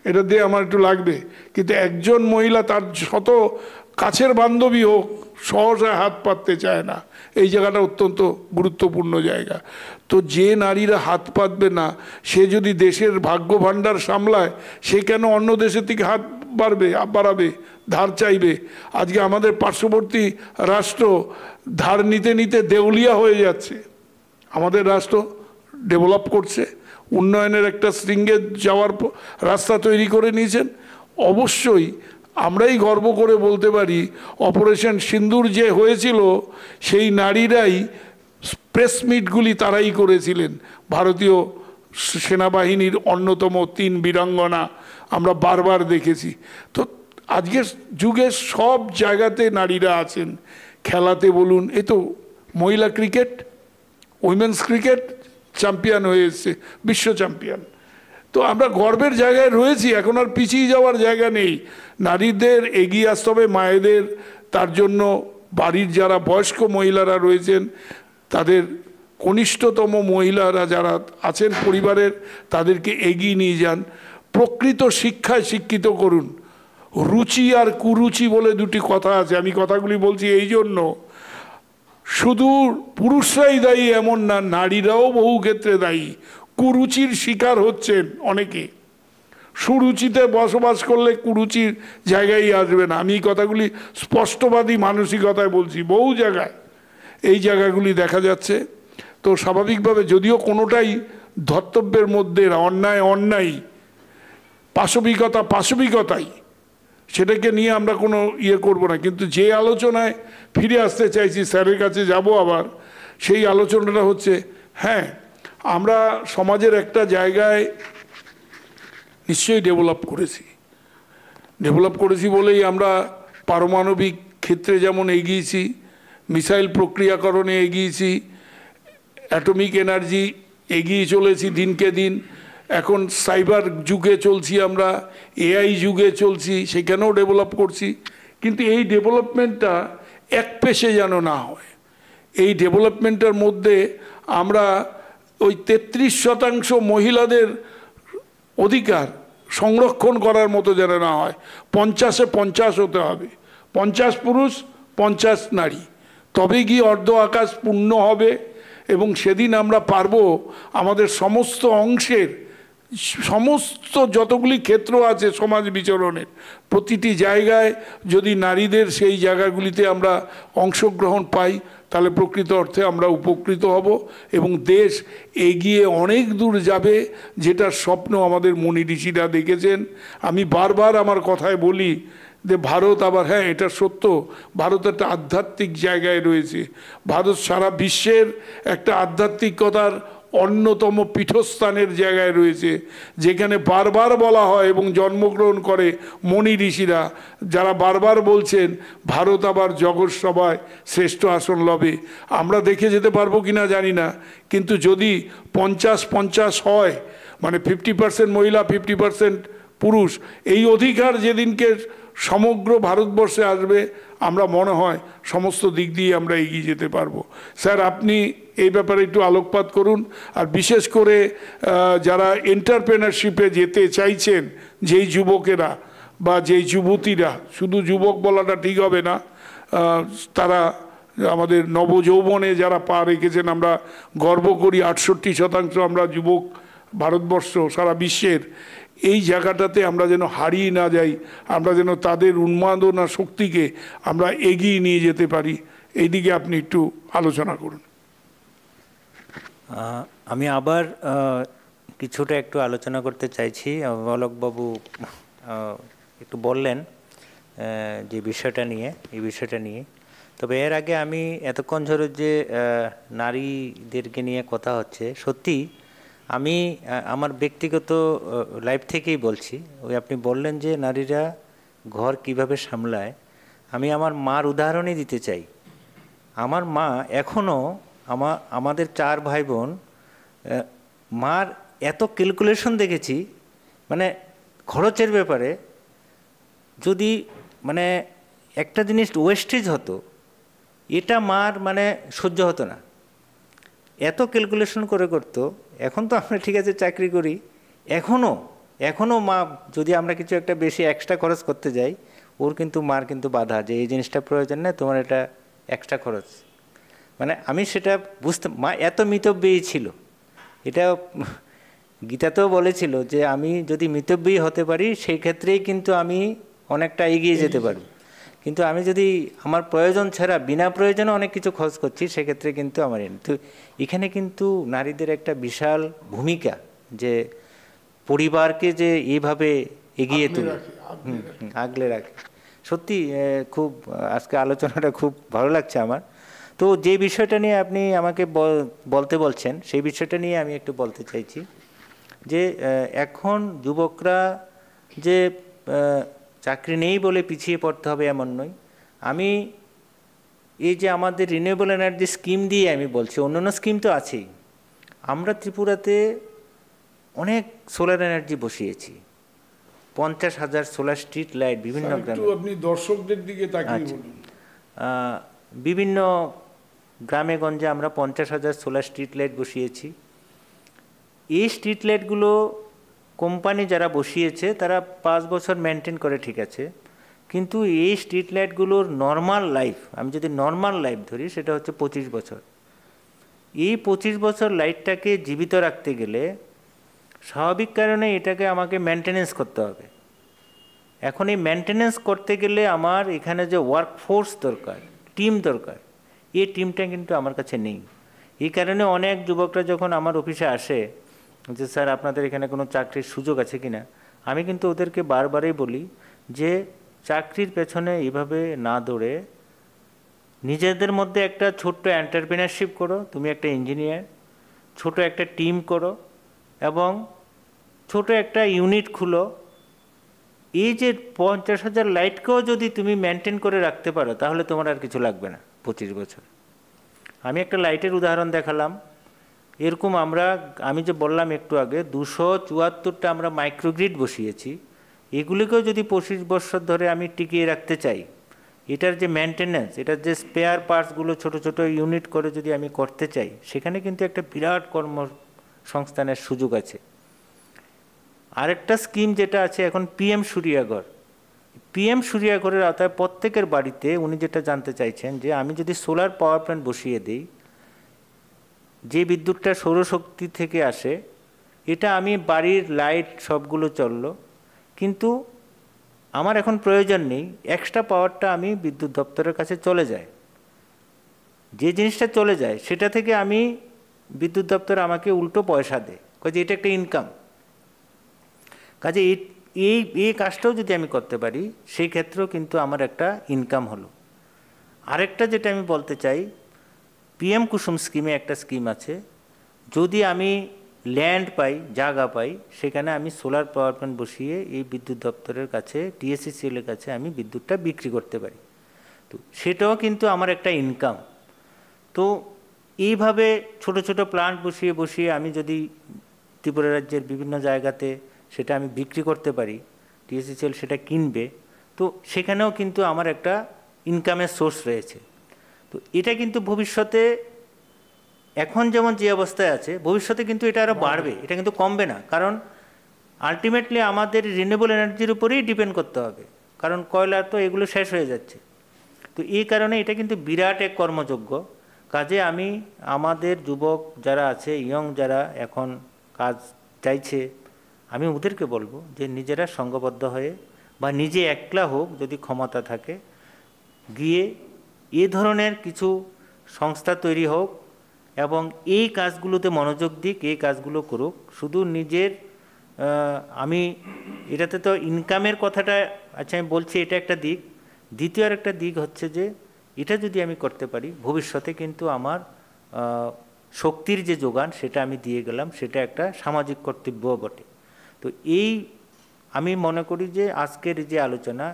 C: এটা দিয়ে আমার একটু লাগবে, কিন্তু একজন মহিলা তার শত কাছের বান্ধবী হোক সহজে হাত পাততে চায় না। এই জায়গাটা অত্যন্ত গুরুত্বপূর্ণ জায়গা। তো যে নারীরা হাত পাতবে না, সে যদি দেশের ভাগ্য ভাণ্ডার সামলায়, সে কেন অন্য দেশের থেকে হাত বাড়াবে, ধার চাইবে? আজকে আমাদের পার্শ্ববর্তী রাষ্ট্র ধার নিতে নিতে দেউলিয়া হয়ে যাচ্ছে। আমাদের রাষ্ট্র ডেভেলপ করছে, উন্নয়নের একটা শৃঙ্গে যাওয়ার রাস্তা তৈরি করে নিয়েছেন। অবশ্যই আমরাই গর্ব করে বলতে পারি, অপারেশন সিন্দুর যে হয়েছিল সেই নারীরাই প্রেস মিটগুলি তারাই করেছিলেন। ভারতীয় সেনাবাহিনীর অন্যতম 3 বীরাঙ্গনা আমরা বারবার দেখেছি। তো আজকের যুগে সব জায়গাতে নারীরা আছেন। খেলাতে বলুন, এই তো মহিলা ক্রিকেট, উইমেন্স ক্রিকেট চ্যাম্পিয়ন হয়ে এসছে, বিশ্ব চ্যাম্পিয়ন। তো আমরা গর্বের জায়গায় রয়েছি, এখন আর পিছিয়ে যাওয়ার জায়গা নেই। নারীদের এগিয়ে আসতে হবে, মায়েদের। তার জন্য বাড়ির যারা বয়স্ক মহিলারা রয়েছেন, তাদের কনিষ্ঠতম মহিলারা যারা আছেন পরিবারের, তাদেরকে এগিয়ে নিয়ে যান। প্রকৃত শিক্ষায় শিক্ষিত করুন। রুচি আর কুরুচি বলে দুটি কথা আছে। আমি কথাগুলি বলছি এই জন্য, শুধু পুরুষরাই দায়ী এমন না, নারীরাও বহু ক্ষেত্রে দায়ী। কুরুচির শিকার হচ্ছেন অনেকে। সুরুচিতে বসবাস করলে কুরুচির জায়গায় আসবে না। আমি এই কথাগুলি স্পষ্টবাদী মানসিকতায় বলছি, বহু জায়গায় এই জায়গাগুলি দেখা যাচ্ছে। তো স্বাভাবিকভাবে যদিও কোনোটাই ধর্তব্যের মধ্যে অন্যায় অন্যায়, পাশবিকতাই, সেটাকে নিয়ে আমরা কোনো করব না। কিন্তু যে আলোচনায় ফিরে আসতে চাইছি, স্যারের কাছে যাব আবার, সেই আলোচনাটা হচ্ছে, হ্যাঁ আমরা সমাজের একটা জায়গায় নিশ্চয়ই ডেভেলপ করেছি বলেই আমরা পারমাণবিক ক্ষেত্রে যেমন এগিয়েছি, মিসাইল প্রক্রিয়াকরণে এগিয়েছি, অ্যাটমিক এনার্জি এগিয়ে চলেছি দিনকে দিন। এখন সাইবার যুগে চলছি, আমরা এআই যুগে চলছি, সেখানেও ডেভেলপ করছি। কিন্তু এই ডেভেলপমেন্টটা এক পেশে যেন না হয়। এই ডেভেলপমেন্টের মধ্যে আমরা ওই 33% মহিলাদের অধিকার সংরক্ষণ করার মতো যেন না হয়। 50-এ 50 হতে হবে, 50 পুরুষ 50 নারী, তবে গিয়ে অর্ধ আকাশ পূর্ণ হবে। এবং সেদিন আমরা পারবো আমাদের সমস্ত অংশের, সমস্ত যতগুলি ক্ষেত্র আছে সমাজ বিচরণের, প্রতিটি জায়গায় যদি নারীদের সেই জায়গাগুলিতে আমরা অংশগ্রহণ পাই, তাহলে প্রকৃত অর্থে আমরা উপকৃত হব এবং দেশ এগিয়ে অনেক দূর যাবে, যেটার স্বপ্ন আমাদের মুনি ঋষিরা দেখেছেন। আমি বারবার আমার কথায় বলি যে ভারত, আবার হ্যাঁ এটা সত্য, ভারত একটা আধ্যাত্মিক জায়গায় রয়েছে। ভারত সারা বিশ্বের একটা আধ্যাত্মিকতার অন্যতম পীঠস্থানের জায়গায় রয়েছে, যেখানে বারবার বলা হয় এবং জন্মগ্রহণ করে মুনি ঋষিরা, যারা বারবার বলছেন ভারত আবার জগৎ সভায় শ্রেষ্ঠ আসন লবে। আমরা দেখে যেতে পারবো কিনা জানি না, কিন্তু যদি 50-50 হয়, মানে 50% মহিলা 50% পুরুষ, এই অধিকার যেদিনকে সমগ্র ভারতবর্ষে আসবে, আমরা মনে হয় সমস্ত দিক দিয়ে আমরা এগিয়ে যেতে পারবো। স্যার আপনি এই ব্যাপারে একটু আলোকপাত করুন। আর বিশেষ করে যারা এন্টারপ্রেনারশিপে যেতে চাইছেন, যেই যুবকেরা বা যেই যুবতীরা, শুধু যুবক বলাটা ঠিক হবে না, তারা আমাদের নবযৌবনে যারা পা রেখেছেন, আমরা গর্ব করি 68% আমরা যুবক ভারতবর্ষ সারা বিশ্বের। এই জায়গাটাতে আমরা যেন হারিয়ে না যাই, আমরা যেন তাদের উন্মাদনা শক্তিকে আমরা এগিয়ে নিয়ে যেতে পারি, এই দিকে আপনি একটু আলোচনা করুন।
D: আমি আবার কিছুটা একটু আলোচনা করতে চাইছি। অলোকবাবু একটু বললেন যে বিষয়টা নিয়ে, এই বিষয়টা নিয়ে। তবে এর আগে আমি এতক্ষণ ধরে যে নারীদেরকে নিয়ে কথা হচ্ছে, সত্যি আমি আমার ব্যক্তিগত লাইফ থেকেই বলছি। ওই আপনি বললেন যে নারীরা ঘর কিভাবে সামলায়, আমি আমার মার উদাহরণই দিতে চাই। আমার মা এখনও আমাদের 4 ভাই বোন, মার এত ক্যালকুলেশন দেখেছি, মানে খরচের ব্যাপারে যদি মানে একটা জিনিস ওয়েস্টেজ হতো, এটা মার মানে সহ্য হতো না, এত ক্যালকুলেশন করে করতো। এখন তো আমরা ঠিক আছে চাকরি করি, এখনও মা যদি আমরা কিছু একটা বেশি এক্সট্রা খরচ করতে যাই, ওর কিন্তু মার কিন্তু বাধা যে এই জিনিসটা প্রয়োজন না, তোমার এটা এক্সট্রা খরচ। মানে আমি সেটা মা এত মিতব্যয়ী ছিল। এটা গীতাতেও বলেছিল যে আমি যদি মিতব্যয়ী হতে পারি সেই ক্ষেত্রেই কিন্তু আমি অনেকটা এগিয়ে যেতে পারব। কিন্তু আমি যদি আমার প্রয়োজন ছাড়া বিনা প্রয়োজনে অনেক কিছু খরচ করছি, সেক্ষেত্রে কিন্তু আমার তো এখানে কিন্তু নারীদের একটা বিশাল ভূমিকা, যে পরিবারকে যে এইভাবে এগিয়ে তুলে আগলে রাখে। সত্যি খুব আজকে আলোচনাটা খুব ভালো লাগছে আমার। তো যে বিষয়টা নিয়ে আপনি আমাকে বলতে বলছেন, সেই বিষয়টা নিয়ে আমি একটু বলতে চাইছি যে এখন যুবকরা যে চাকরি নেই বলে পিছিয়ে পড়তে হবে এমন নয়। আমি এই যে আমাদের রিনিউয়েবল এনার্জি স্কিম দিয়ে আমি বলছি, অন্যান্য স্কিম তো আছেই। আমরা ত্রিপুরাতে অনেক সোলার এনার্জি বসিয়েছি, 50,000 সোলার স্ট্রিট লাইট বিভিন্ন গ্রামে।
C: আপনি দর্শকদের দিকে তাকিয়ে বলুন।
D: বিভিন্ন গ্রামে গঞ্জে আমরা 50,000 সোলার স্ট্রিট লাইট বসিয়েছি। এই স্ট্রিট লাইটগুলো কোম্পানি যারা বসিয়েছে তারা 5 বছর মেনটেন করে, ঠিক আছে, কিন্তু এই স্ট্রিট লাইটগুলোর নর্মাল লাইফ, আমি যদি নর্মাল লাইফ ধরি, সেটা হচ্ছে 25 বছর। এই 25 বছর লাইটটাকে জীবিত রাখতে গেলে স্বাভাবিক কারণে এটাকে আমাকে মেনটেনেন্স করতে হবে। এখন এই মেনটেনেন্স করতে গেলে আমার এখানে যে ওয়ার্কফোর্স দরকার, টিম দরকার, এই টিমটা কিন্তু আমার কাছে নেই। এই কারণে অনেক যুবকরা যখন আমার অফিসে আসে যে স্যার আপনাদের এখানে কোনো চাকরির সুযোগ আছে কিনা, আমি কিন্তু ওদেরকে বারবারই বলি যে চাকরির পেছনে এইভাবে না দৌড়ে নিজেদের মধ্যে একটা ছোট্ট এন্টারপ্রেনারশিপ করো। তুমি একটা ইঞ্জিনিয়ার, ছোট একটা টিম করো এবং ছোট একটা ইউনিট খুলো। এই যে 50,000 লাইটকেও যদি তুমি মেনটেন করে রাখতে পারো, তাহলে তোমার আর কিছু লাগবে না 25 বছর। আমি একটা লাইটের উদাহরণ দেখালাম। এরকম আমি যে বললাম একটু আগে 274টা আমরা মাইক্রোগ্রিড বসিয়েছি। এগুলিকেও যদি 25 বছর ধরে আমি টিকিয়ে রাখতে চাই, এটার যে মেনটেন্যান্স, এটার যে স্পেয়ার পার্টসগুলো ছোট ছোট ইউনিট করে যদি আমি করতে চাই, সেখানে কিন্তু একটা বিরাট কর্মসংস্থানের সুযোগ আছে। আরেকটা স্কিম যেটা আছে এখন, PM সূর্যাঘর। PM সূর্যাঘরের আওতায় প্রত্যেকের বাড়িতে উনি যেটা জানতে চাইছেন যে আমি যদি সোলার পাওয়ার প্ল্যান্ট বসিয়ে দিই, যে বিদ্যুৎটা সৌরশক্তি থেকে আসে, এটা আমি বাড়ির লাইট সবগুলো চললো, কিন্তু আমার এখন প্রয়োজন নেই, এক্সট্রা পাওয়ারটা আমি বিদ্যুৎ দপ্তরের কাছে চলে যায়। যে জিনিসটা চলে যায় সেটা থেকে আমি বিদ্যুৎ দপ্তর আমাকে উল্টো পয়সা দেয়, কাজে এটা একটা ইনকাম। কাজে এই কাজটাও যদি আমি করতে পারি, সেই ক্ষেত্রেও কিন্তু আমার একটা ইনকাম হলো। আরেকটা যেটা আমি বলতে চাই, PM কুসুম স্কিমে একটা স্কিম আছে, যদি আমি ল্যান্ড পাই, জায়গা পাই, সেখানে আমি সোলার পাওয়ার প্ল্যান্ট বসিয়ে এই বিদ্যুৎ দপ্তরের কাছে, TSCCL এর কাছে আমি বিদ্যুৎটা বিক্রি করতে পারি। তো সেটাও কিন্তু আমার একটা ইনকাম। তো এইভাবে ছোট ছোট প্ল্যান্ট বসিয়ে বসিয়ে আমি যদি ত্রিপুরা রাজ্যের বিভিন্ন জায়গাতে সেটা আমি বিক্রি করতে পারি, TSCCL সেটা কিনবে, তো সেখানেও কিন্তু আমার একটা ইনকামের সোর্স রয়েছে। তো এটা কিন্তু ভবিষ্যতে, এখন যেমন যে অবস্থায় আছে, ভবিষ্যতে কিন্তু এটা আরও বাড়বে, এটা কিন্তু কমবে না। কারণ আলটিমেটলি আমাদের রিনিউয়েবল এনার্জির উপরেই ডিপেন্ড করতে হবে, কারণ কয়লা তো এগুলো শেষ হয়ে যাচ্ছে। তো তো এই কারণে এটা কিন্তু বিরাট এক কর্মযোগ্য কাজে আমি আমাদের যুবক যারা আছে, ইয়ং যারা এখন কাজ চাইছে, আমি ওদেরকে বলবো যে নিজেরা সংঘবদ্ধ হয়ে বা নিজে একলা হোক যদি ক্ষমতা থাকে, গিয়ে এ ধরনের কিছু সংস্থা তৈরি হোক এবং এই কাজগুলোতে মনোযোগ দিক, এই কাজগুলো করুক। শুধু নিজের আমি এটাতে তো ইনকামের কথাটা আচ্ছা আমি বলছি, এটা একটা দিক। দ্বিতীয় আর একটা দিক হচ্ছে যে এটা যদি আমি করতে পারি ভবিষ্যতে কিন্তু আমার শক্তির যে যোগান সেটা আমি দিয়ে গেলাম, সেটা একটা সামাজিক কর্তব্যও বটে। তো এই আমি মনে করি যে আজকের যে আলোচনা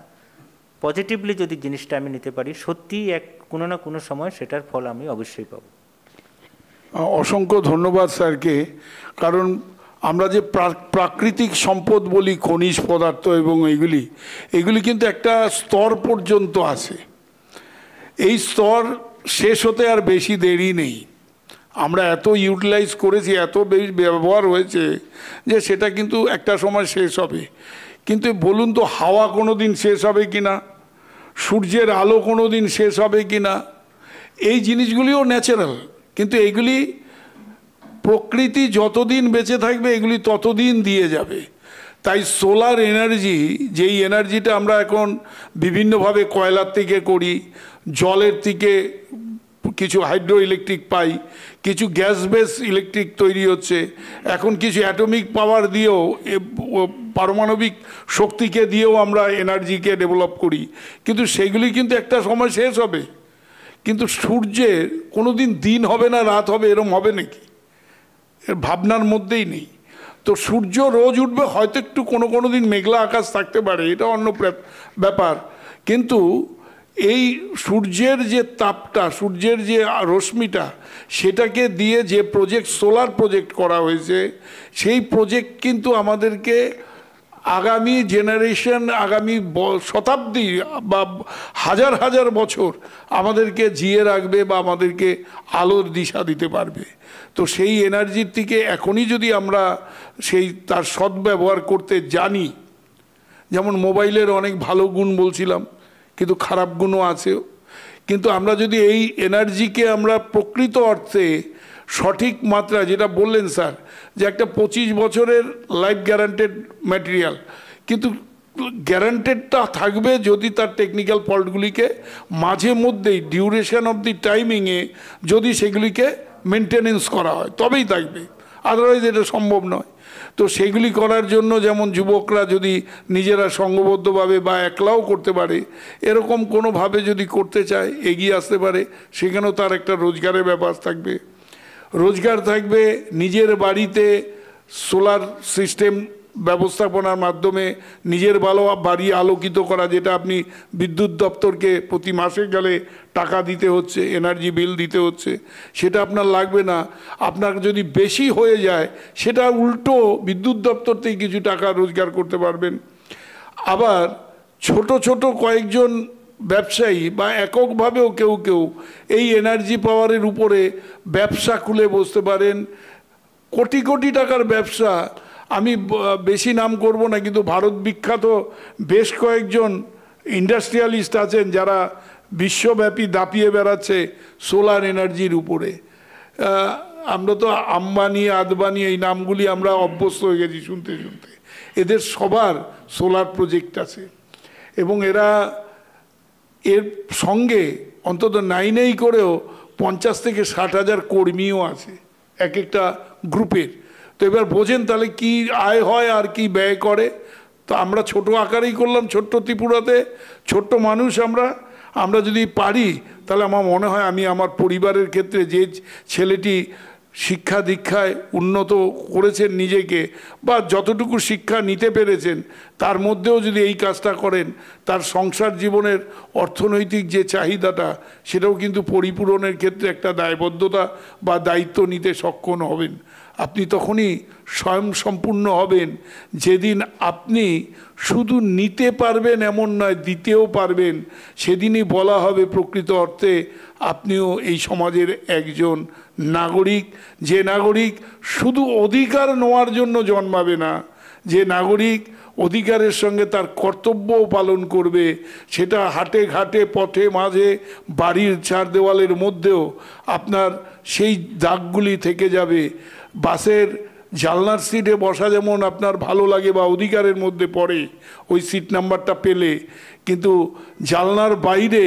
D: পজিটিভলি যদি জিনিসটা আমি নিতে পারি, সত্যিই এক কোনো না কোনো সময় সেটার ফল আমি অবশ্যই পাব।
C: অসংখ্য ধন্যবাদ স্যারকে। কারণ আমরা যে প্রাকৃতিক সম্পদ বলি, খনিজ পদার্থ এবং এগুলি কিন্তু একটা স্তর পর্যন্ত আছে। এই স্তর শেষ হতে আর বেশি দেরি নেই। আমরা এত ইউটিলাইজ করেছি, এত বেশি ব্যবহার হয়েছে যে সেটা কিন্তু একটা সময় শেষ হবে। কিন্তু বলুন তো, হাওয়া কোনো দিন শেষ হবে কি না? সূর্যের আলো কোনো দিন শেষ হবে কি না? এই জিনিসগুলিও ন্যাচারাল, কিন্তু এইগুলি প্রকৃতি যতদিন বেঁচে থাকবে এগুলি ততদিন দিয়ে যাবে। তাই সোলার এনার্জি, যেই এনার্জিটা আমরা এখন বিভিন্নভাবে কয়লার থেকে করি, জলের থেকে কিছু হাইড্রো ইলেকট্রিক পাই, কিছু গ্যাস বেস ইলেকট্রিক তৈরি হচ্ছে, এখন কিছু অ্যাটমিক পাওয়ার দিয়েও, পারমাণবিক শক্তিকে দিয়েও আমরা এনার্জিকে ডেভেলপ করি, কিন্তু সেগুলি কিন্তু একটা সময় শেষ হবে। কিন্তু সূর্যের কোনো দিন দিন হবে না রাত হবে এরম হবে নাকি? এর ভাবনার মধ্যেই নেই। তো সূর্য রোজ উঠবে, হয়তো একটু কোনো দিন মেঘলা আকাশ থাকতে পারে, এটা অন্য ব্যাপার। কিন্তু এই সূর্যের যে তাপটা, সূর্যের যে রশ্মিটা, সেটাকে দিয়ে যে প্রজেক্ট, সোলার প্রজেক্ট করা হয়েছে, সেই প্রজেক্ট কিন্তু আমাদেরকে আগামী জেনারেশন, আগামী শতাব্দী বা হাজার হাজার বছর আমাদেরকে জিয়ে রাখবে বা আমাদেরকে আলোর দিশা দিতে পারবে। তো সেই এনার্জির থেকে এখনই যদি আমরা তার সদ্ব্যবহার করতে জানি, যেমন মোবাইলের অনেক ভালো গুণ বলছিলাম, কিন্তু খারাপ গুণও আছে। কিন্তু আমরা যদি এই এনার্জিকে আমরা প্রকৃত অর্থে সঠিক মাত্রা, যেটা বললেন স্যার, যে একটা 25 বছরের লাইফ গ্যারান্টেড ম্যাটেরিয়াল, কিন্তু গ্যারান্টেডটা থাকবে যদি তার টেকনিক্যাল ফল্টগুলিকে মাঝে মধ্যেই ডিউরেশন অফ দি টাইমিংয়ে যদি সেগুলিকে মেনটেনেন্স করা হয় তবেই থাকবে, আদারওয়াইজ এটা সম্ভব নয়। তো সেগুলি করার জন্য যেমন যুবকরা যদি নিজেরা সংঘবদ্ধভাবে বা একলাও করতে পারে, এরকম কোনোভাবে যদি করতে চায়, এগিয়ে আসতে পারে, সেখানেও তার একটা রোজগারের ব্যাপার থাকবে। রোজগার থাকবে নিজের বাড়িতে সোলার সিস্টেম ব্যবস্থাপনার মাধ্যমে নিজের বাড়ি আলোকিত করা, যেটা আপনি বিদ্যুৎ দপ্তরকে প্রতি মাসে গেলে টাকা দিতে হচ্ছে, এনার্জি বিল দিতে হচ্ছে, সেটা আপনার লাগবে না। আপনার যদি বেশি হয়ে যায় সেটা উল্টো বিদ্যুৎ দপ্তর থেকে কিছু টাকা রোজগার করতে পারবেন। আবার ছোট ছোট কয়েকজন ব্যবসায়ী বা এককভাবেও কেউ এই এনার্জি পাওয়ারের উপরে ব্যবসা খুলে বসতে পারেন। কোটি কোটি টাকার ব্যবসা, আমি বেশি নাম করব না, কিন্তু ভারত বিখ্যাত বেশ কয়েকজন ইন্ডাস্ট্রিয়ালিস্ট আছেন যারা বিশ্বব্যাপী দাপিয়ে বেড়াচ্ছে সোলার এনার্জির উপরে। আমরা তো আম্বানি, আদবানি এই নামগুলি আমরা অভ্যস্ত হয়ে গেছি শুনতে শুনতে। এদের সবার সোলার প্রজেক্ট আছে এবং এরা এর সঙ্গে অন্তত নাই করেও 50 থেকে 60 হাজার কর্মীও আছে এক একটা গ্রুপের। তো এবার বোঝেন তাহলে কি আয় হয় আর কি ব্যয় করে। তো আমরা ছোট আকারেই করলাম, ছোট্ট ত্রিপুরাতে, ছোট্ট মানুষ আমরা যদি পারি, তাহলে আমার মনে হয় আমি আমার পরিবারের ক্ষেত্রে, যে ছেলেটি শিক্ষা দীক্ষায় উন্নত করেছেন নিজেকে বা যতটুকু শিক্ষা নিতে পেরেছেন, তার মধ্যেও যদি এই কাজটা করেন, তার সংসার জীবনের অর্থনৈতিক যে চাহিদাটা, সেটাও কিন্তু পরিপূরণের ক্ষেত্রে একটা দায়বদ্ধতা বা দায়িত্ব নিতে সক্ষম হবেন। আপনি তখনই স্বয়ংসম্পূর্ণ হবেন যেদিন আপনি শুধু নিতে পারবেন এমন নয়, দিতেও পারবেন। সেদিনই বলা হবে প্রকৃত অর্থে আপনিও এই সমাজের একজন নাগরিক, যে নাগরিক শুধু অধিকার নেওয়ার জন্য জন্মাবে না, যে নাগরিক অধিকারের সঙ্গে তার কর্তব্যও পালন করবে, সেটা হাটে ঘাটে পথে মাঝে বাড়ির চার দেওয়ালের মধ্যেও আপনার সেই দাগগুলি থেকে যাবে। বাসের জানলার সিটে বসা যেমন আপনার ভালো লাগে বা অধিকারের মধ্যে পড়ে ওই সিট নাম্বারটা পেলে, কিন্তু জানলার বাইরে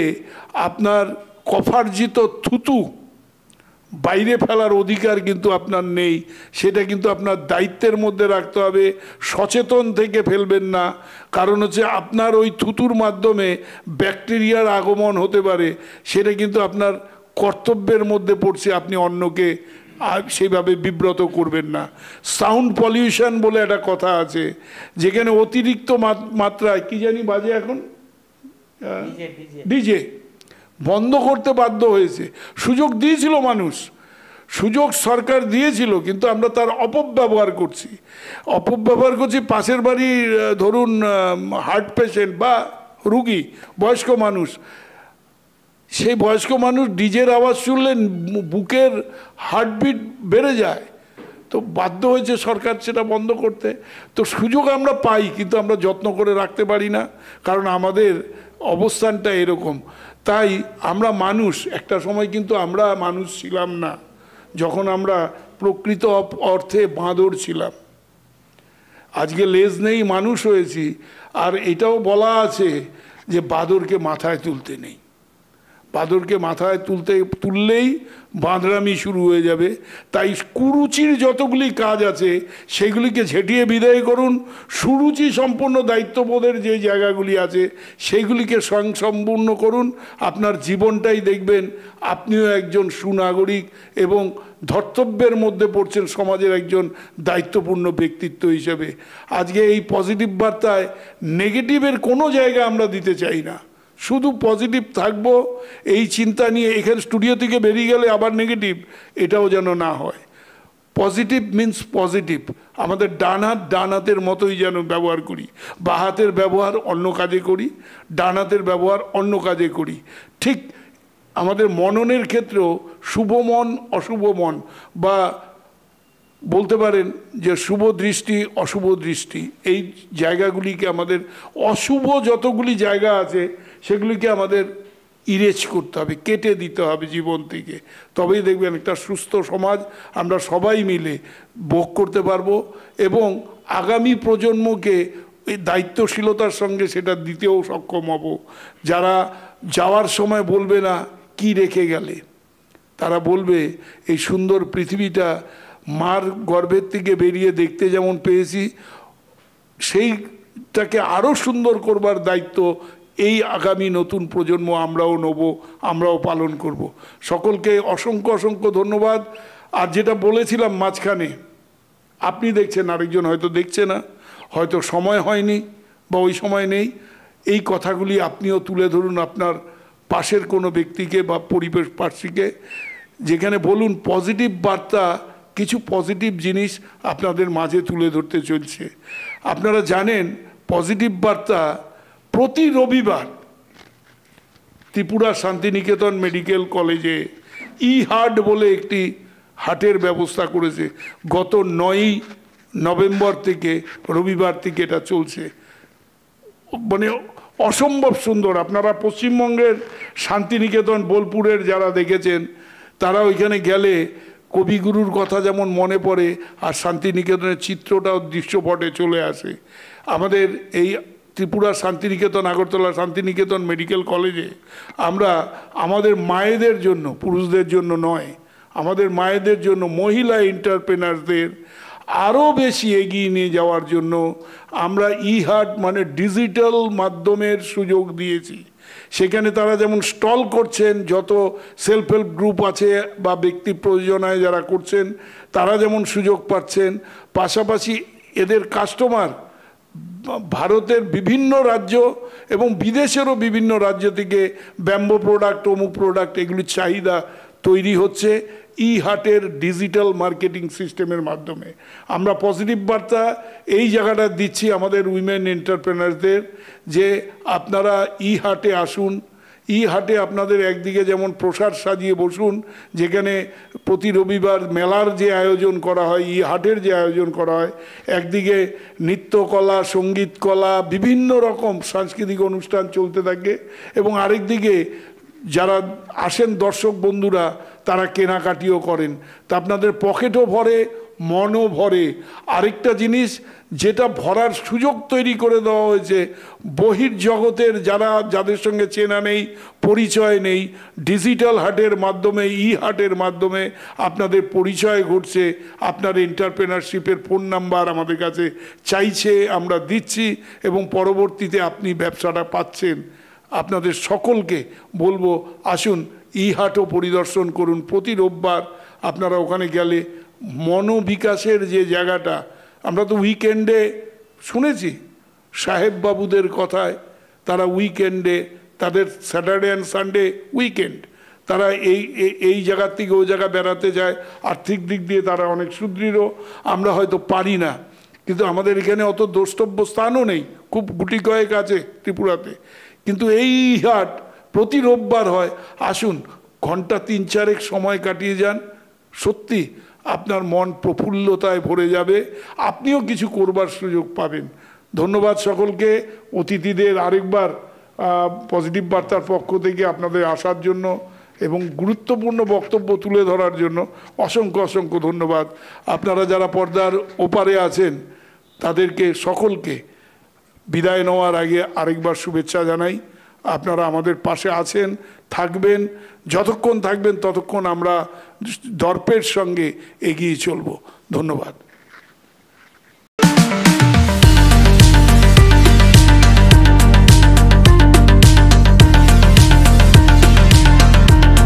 C: আপনার কফার্জিত থুতু বাইরে ফেলার অধিকার কিন্তু আপনার নেই। সেটা কিন্তু আপনার দায়িত্বের মধ্যে রাখতে হবে, সচেতন থেকে ফেলবেন না। কারণ হচ্ছে আপনার ওই থুতুর মাধ্যমে ব্যাকটেরিয়ার আগমন হতে পারে, সেটা কিন্তু আপনার কর্তব্যের মধ্যে পড়ছে, আপনি অন্যকে সেইভাবে বিব্রত করবেন না। সাউন্ড পলিউশন বলে একটা কথা আছে, যেখানে অতিরিক্ত মাত্রায় কি জানি বাজে এখন ডিজে বন্ধ করতে বাধ্য হয়েছে। সুযোগ দিয়েছিল মানুষ, সুযোগ সরকার দিয়েছিল, কিন্তু আমরা তার অপব্যবহার করছি। পাশের বাড়ির ধরুন হার্ট পেশেন্ট বা রুগী, বয়স্ক মানুষ, সেই বয়স্ক মানুষ ডিজের আওয়াজ শুনলে বুকের হার্টবিট বেড়ে যায়, তো বাধ্য হয়েছে সরকার সেটা বন্ধ করতে। তো সুযোগ আমরা পাই, কিন্তু আমরা যত্ন করে রাখতে পারি না, কারণ আমাদের অবস্থানটা এরকম। তাই আমরা মানুষ, একটা সময় কিন্তু আমরা মানুষ ছিলাম না, যখন আমরা প্রকৃত অর্থে বাঁদর ছিলাম। আজকে লেজ নেই, মানুষ হয়েছি। আর এটাও বলা আছে যে বাঁদরকে মাথায় তুলতে নেই, বাঁদরকে মাথায় তুললেই বাঁদরামি শুরু হয়ে যাবে। তাই কুরুচির যতগুলি কাজ আছে সেগুলিকে ঝেঁটিয়ে বিদায় করুন। সুরুচি সম্পন্ন দায়িত্ববোধের যে জায়গাগুলি আছে সেইগুলিকে স্বয়ংসম্পূর্ণ করুন। আপনার জীবনটাই দেখবেন আপনিও একজন সুনাগরিক এবং ধর্তব্যের মধ্যে পড়ছেন সমাজের একজন দায়িত্বপূর্ণ ব্যক্তিত্ব হিসেবে। আজকে এই পজিটিভ বার্তায় নেগেটিভের কোনো জায়গা আমরা দিতে চাই না, শুধু পজিটিভ থাকবো এই চিন্তা নিয়ে। এখানে স্টুডিও থেকে বেরিয়ে গেলে আবার নেগেটিভ, এটাও যেন না হয়। Positive means positive. আমাদের ডান হাতের মতোই যেন ব্যবহার করি, বাঁ হাতের ব্যবহার অন্য কাজে করি, ডান হাতের ব্যবহার অন্য কাজে করি। ঠিক আমাদের মননের ক্ষেত্রেও শুভ মন অশুভ মন, বা বলতে পারেন যে শুভ দৃষ্টি অশুভ দৃষ্টি, এই জায়গাগুলিকে আমাদের, অশুভ যতগুলি জায়গা আছে সেগুলিকে আমাদের ইরেজ করতে হবে, কেটে দিতে হবে জীবন থেকে। তবেই দেখবেন একটা সুস্থ সমাজ আমরা সবাই মিলে ভোগ করতে পারবো এবং আগামী প্রজন্মকে এই দায়িত্বশীলতার সঙ্গে সেটা দিতেও সক্ষম হব। যারা যাওয়ার সময় বলবে না কি রেখে গেলে, তারা বলবে এই সুন্দর পৃথিবীটা মার গর্ভের থেকে বেরিয়ে দেখতে যেমন পেয়েছি, সেইটাকে আরও সুন্দর করবার দায়িত্ব এই আগামী নতুন প্রজন্ম আমরাও নেব, আমরাও পালন করব। সকলকে অসংখ্য অসংখ্য ধন্যবাদ। আর যেটা বলেছিলাম মাঝখানে, আপনি দেখছেন, আরেকজন হয়তো দেখছে না, হয়তো সময় হয়নি বা ওই সময় নেই, এই কথাগুলি আপনিও তুলে ধরুন আপনার পাশের কোনো ব্যক্তিকে বা পরিবেশ পার্শ্বিকে, যেখানে বলুন পজিটিভ বার্তা, কিছু পজিটিভ জিনিস আপনাদের মাঝে তুলে ধরতে চলছে। আপনারা জানেন পজিটিভ বার্তা প্রতি রবিবার ত্রিপুরা শান্তিনিকেতন মেডিকেল কলেজে হাট বলে একটি হাটের ব্যবস্থা করেছে। গত 9ই নভেম্বর থেকে রবিবার থেকে এটা চলছে, মানে অসম্ভব সুন্দর। আপনারা পশ্চিমবঙ্গের শান্তিনিকেতন বোলপুরের যারা দেখেছেন, তারা ওইখানে গেলে কবিগুরুর কথা যেমন মনে পড়ে, আর শান্তিনিকেতনের চিত্রটাও দৃশ্যপটে চলে আসে। আমাদের এই ত্রিপুরা শান্তিনিকেতন, আগরতলা শান্তিনিকেতন মেডিকেল কলেজে আমরা আমাদের মায়েদের জন্য, পুরুষদের জন্য নয়, আমাদের মায়েদের জন্য, মহিলা এন্টারপ্রেনারদের আরও বেশি এগিয়ে নিয়ে যাওয়ার জন্য আমরা হাট মানে ডিজিটাল মাধ্যমের সুযোগ দিয়েছি। সেখানে তারা যেমন স্টল করছেন, যত সেলফ হেল্প গ্রুপ আছে বা ব্যক্তি প্রয়োজনায় যারা করছেন তারা যেমন সুযোগ পাচ্ছেন, পাশাপাশি এদের কাস্টমার ভারতের বিভিন্ন রাজ্য এবং বিদেশেরও বিভিন্ন রাজ্য থেকে ব্যাম্বো প্রোডাক্ট, অমুক প্রোডাক্ট, এগুলির চাহিদা তৈরি হচ্ছে হাটের ডিজিটাল মার্কেটিং সিস্টেমের মাধ্যমে। আমরা পজিটিভ বার্তা এই জায়গাটা দিচ্ছি আমাদের উইমেন এন্টারপ্রেনারদের যে আপনারা হাটে আসুন, ই হাটে আপনাদের একদিকে যেমন প্রসাদ সাজিয়ে বসুন, যেখানে প্রতি রবিবার মেলার যে আয়োজন করা হয়, ই হাটের যে আয়োজন করা হয়, একদিকে নৃত্যকলা, সঙ্গীত কলা, বিভিন্ন রকম সাংস্কৃতিক অনুষ্ঠান চলতে থাকে, এবং আরেকদিকে যারা আসেন দর্শক বন্ধুরা তারা কেনাকাটিও করেন। তা আপনাদের পকেটও ভরে, মনও ভরে। আরেকটা জিনিস যেটা ভরার সুযোগ তৈরি করে দেওয়া হয়েছে, বহির্জগতের যাদের সঙ্গে চেনা নেই, পরিচয় নেই, ডিজিটাল হাটের মাধ্যমে, ই হাটের মাধ্যমে আপনাদের পরিচয় ঘটছে। আপনার এন্টারপ্রেনারশিপের ফোন নাম্বার আমাদের কাছে চাইছে, আমরা দিচ্ছি, এবং পরবর্তীতে আপনি ব্যবসাটা পাচ্ছেন। আপনাদের সকলকে বলবো, আসুন ই হাটও পরিদর্শন করুন প্রতি রোববার। আপনারা ওখানে গেলে মনোবিকাশের যে জায়গাটা, আমরা তো উইকেন্ডে শুনেছি সাহেব বাবুদের কথায়, তারা উইকেন্ডে, তাদের স্যাটারডে অ্যান্ড সানডে উইকেন্ড, তারা এই জায়গার থেকে ওই জায়গা বেড়াতে যায়। আর্থিক দিক দিয়ে তারা অনেক সুদৃঢ়, আমরা হয়তো পারি না, কিন্তু আমাদের এখানে অত দ্রষ্টব্য স্থানও নেই, খুব গুটি কয়েক আছে ত্রিপুরাতে। কিন্তু এই হাট প্রতি রোববার হয়। আসুন, ঘন্টা 3-4 সময় কাটিয়ে যান, সত্যি আপনার মন প্রফুল্লতায় ভরে যাবে, আপনিও কিছু করবার সুযোগ পাবেন। ধন্যবাদ সকলকে, অতিথিদের আরেকবার পজিটিভ বার্তার পক্ষ থেকে আপনাদের আসার জন্য এবং গুরুত্বপূর্ণ বক্তব্য তুলে ধরার জন্য অসংখ্য অসংখ্য ধন্যবাদ। আপনারা যারা পর্দার ওপারে আছেন তাদেরকে সকলকে বিদায় নেওয়ার আগে আরেকবার শুভেচ্ছা জানাই। আপনারা আমাদের পাশে আছেন, থাকবেন, যতক্ষণ থাকবেন ততক্ষণ আমরা দর্পের সঙ্গে এগিয়ে চলব। ধন্যবাদ।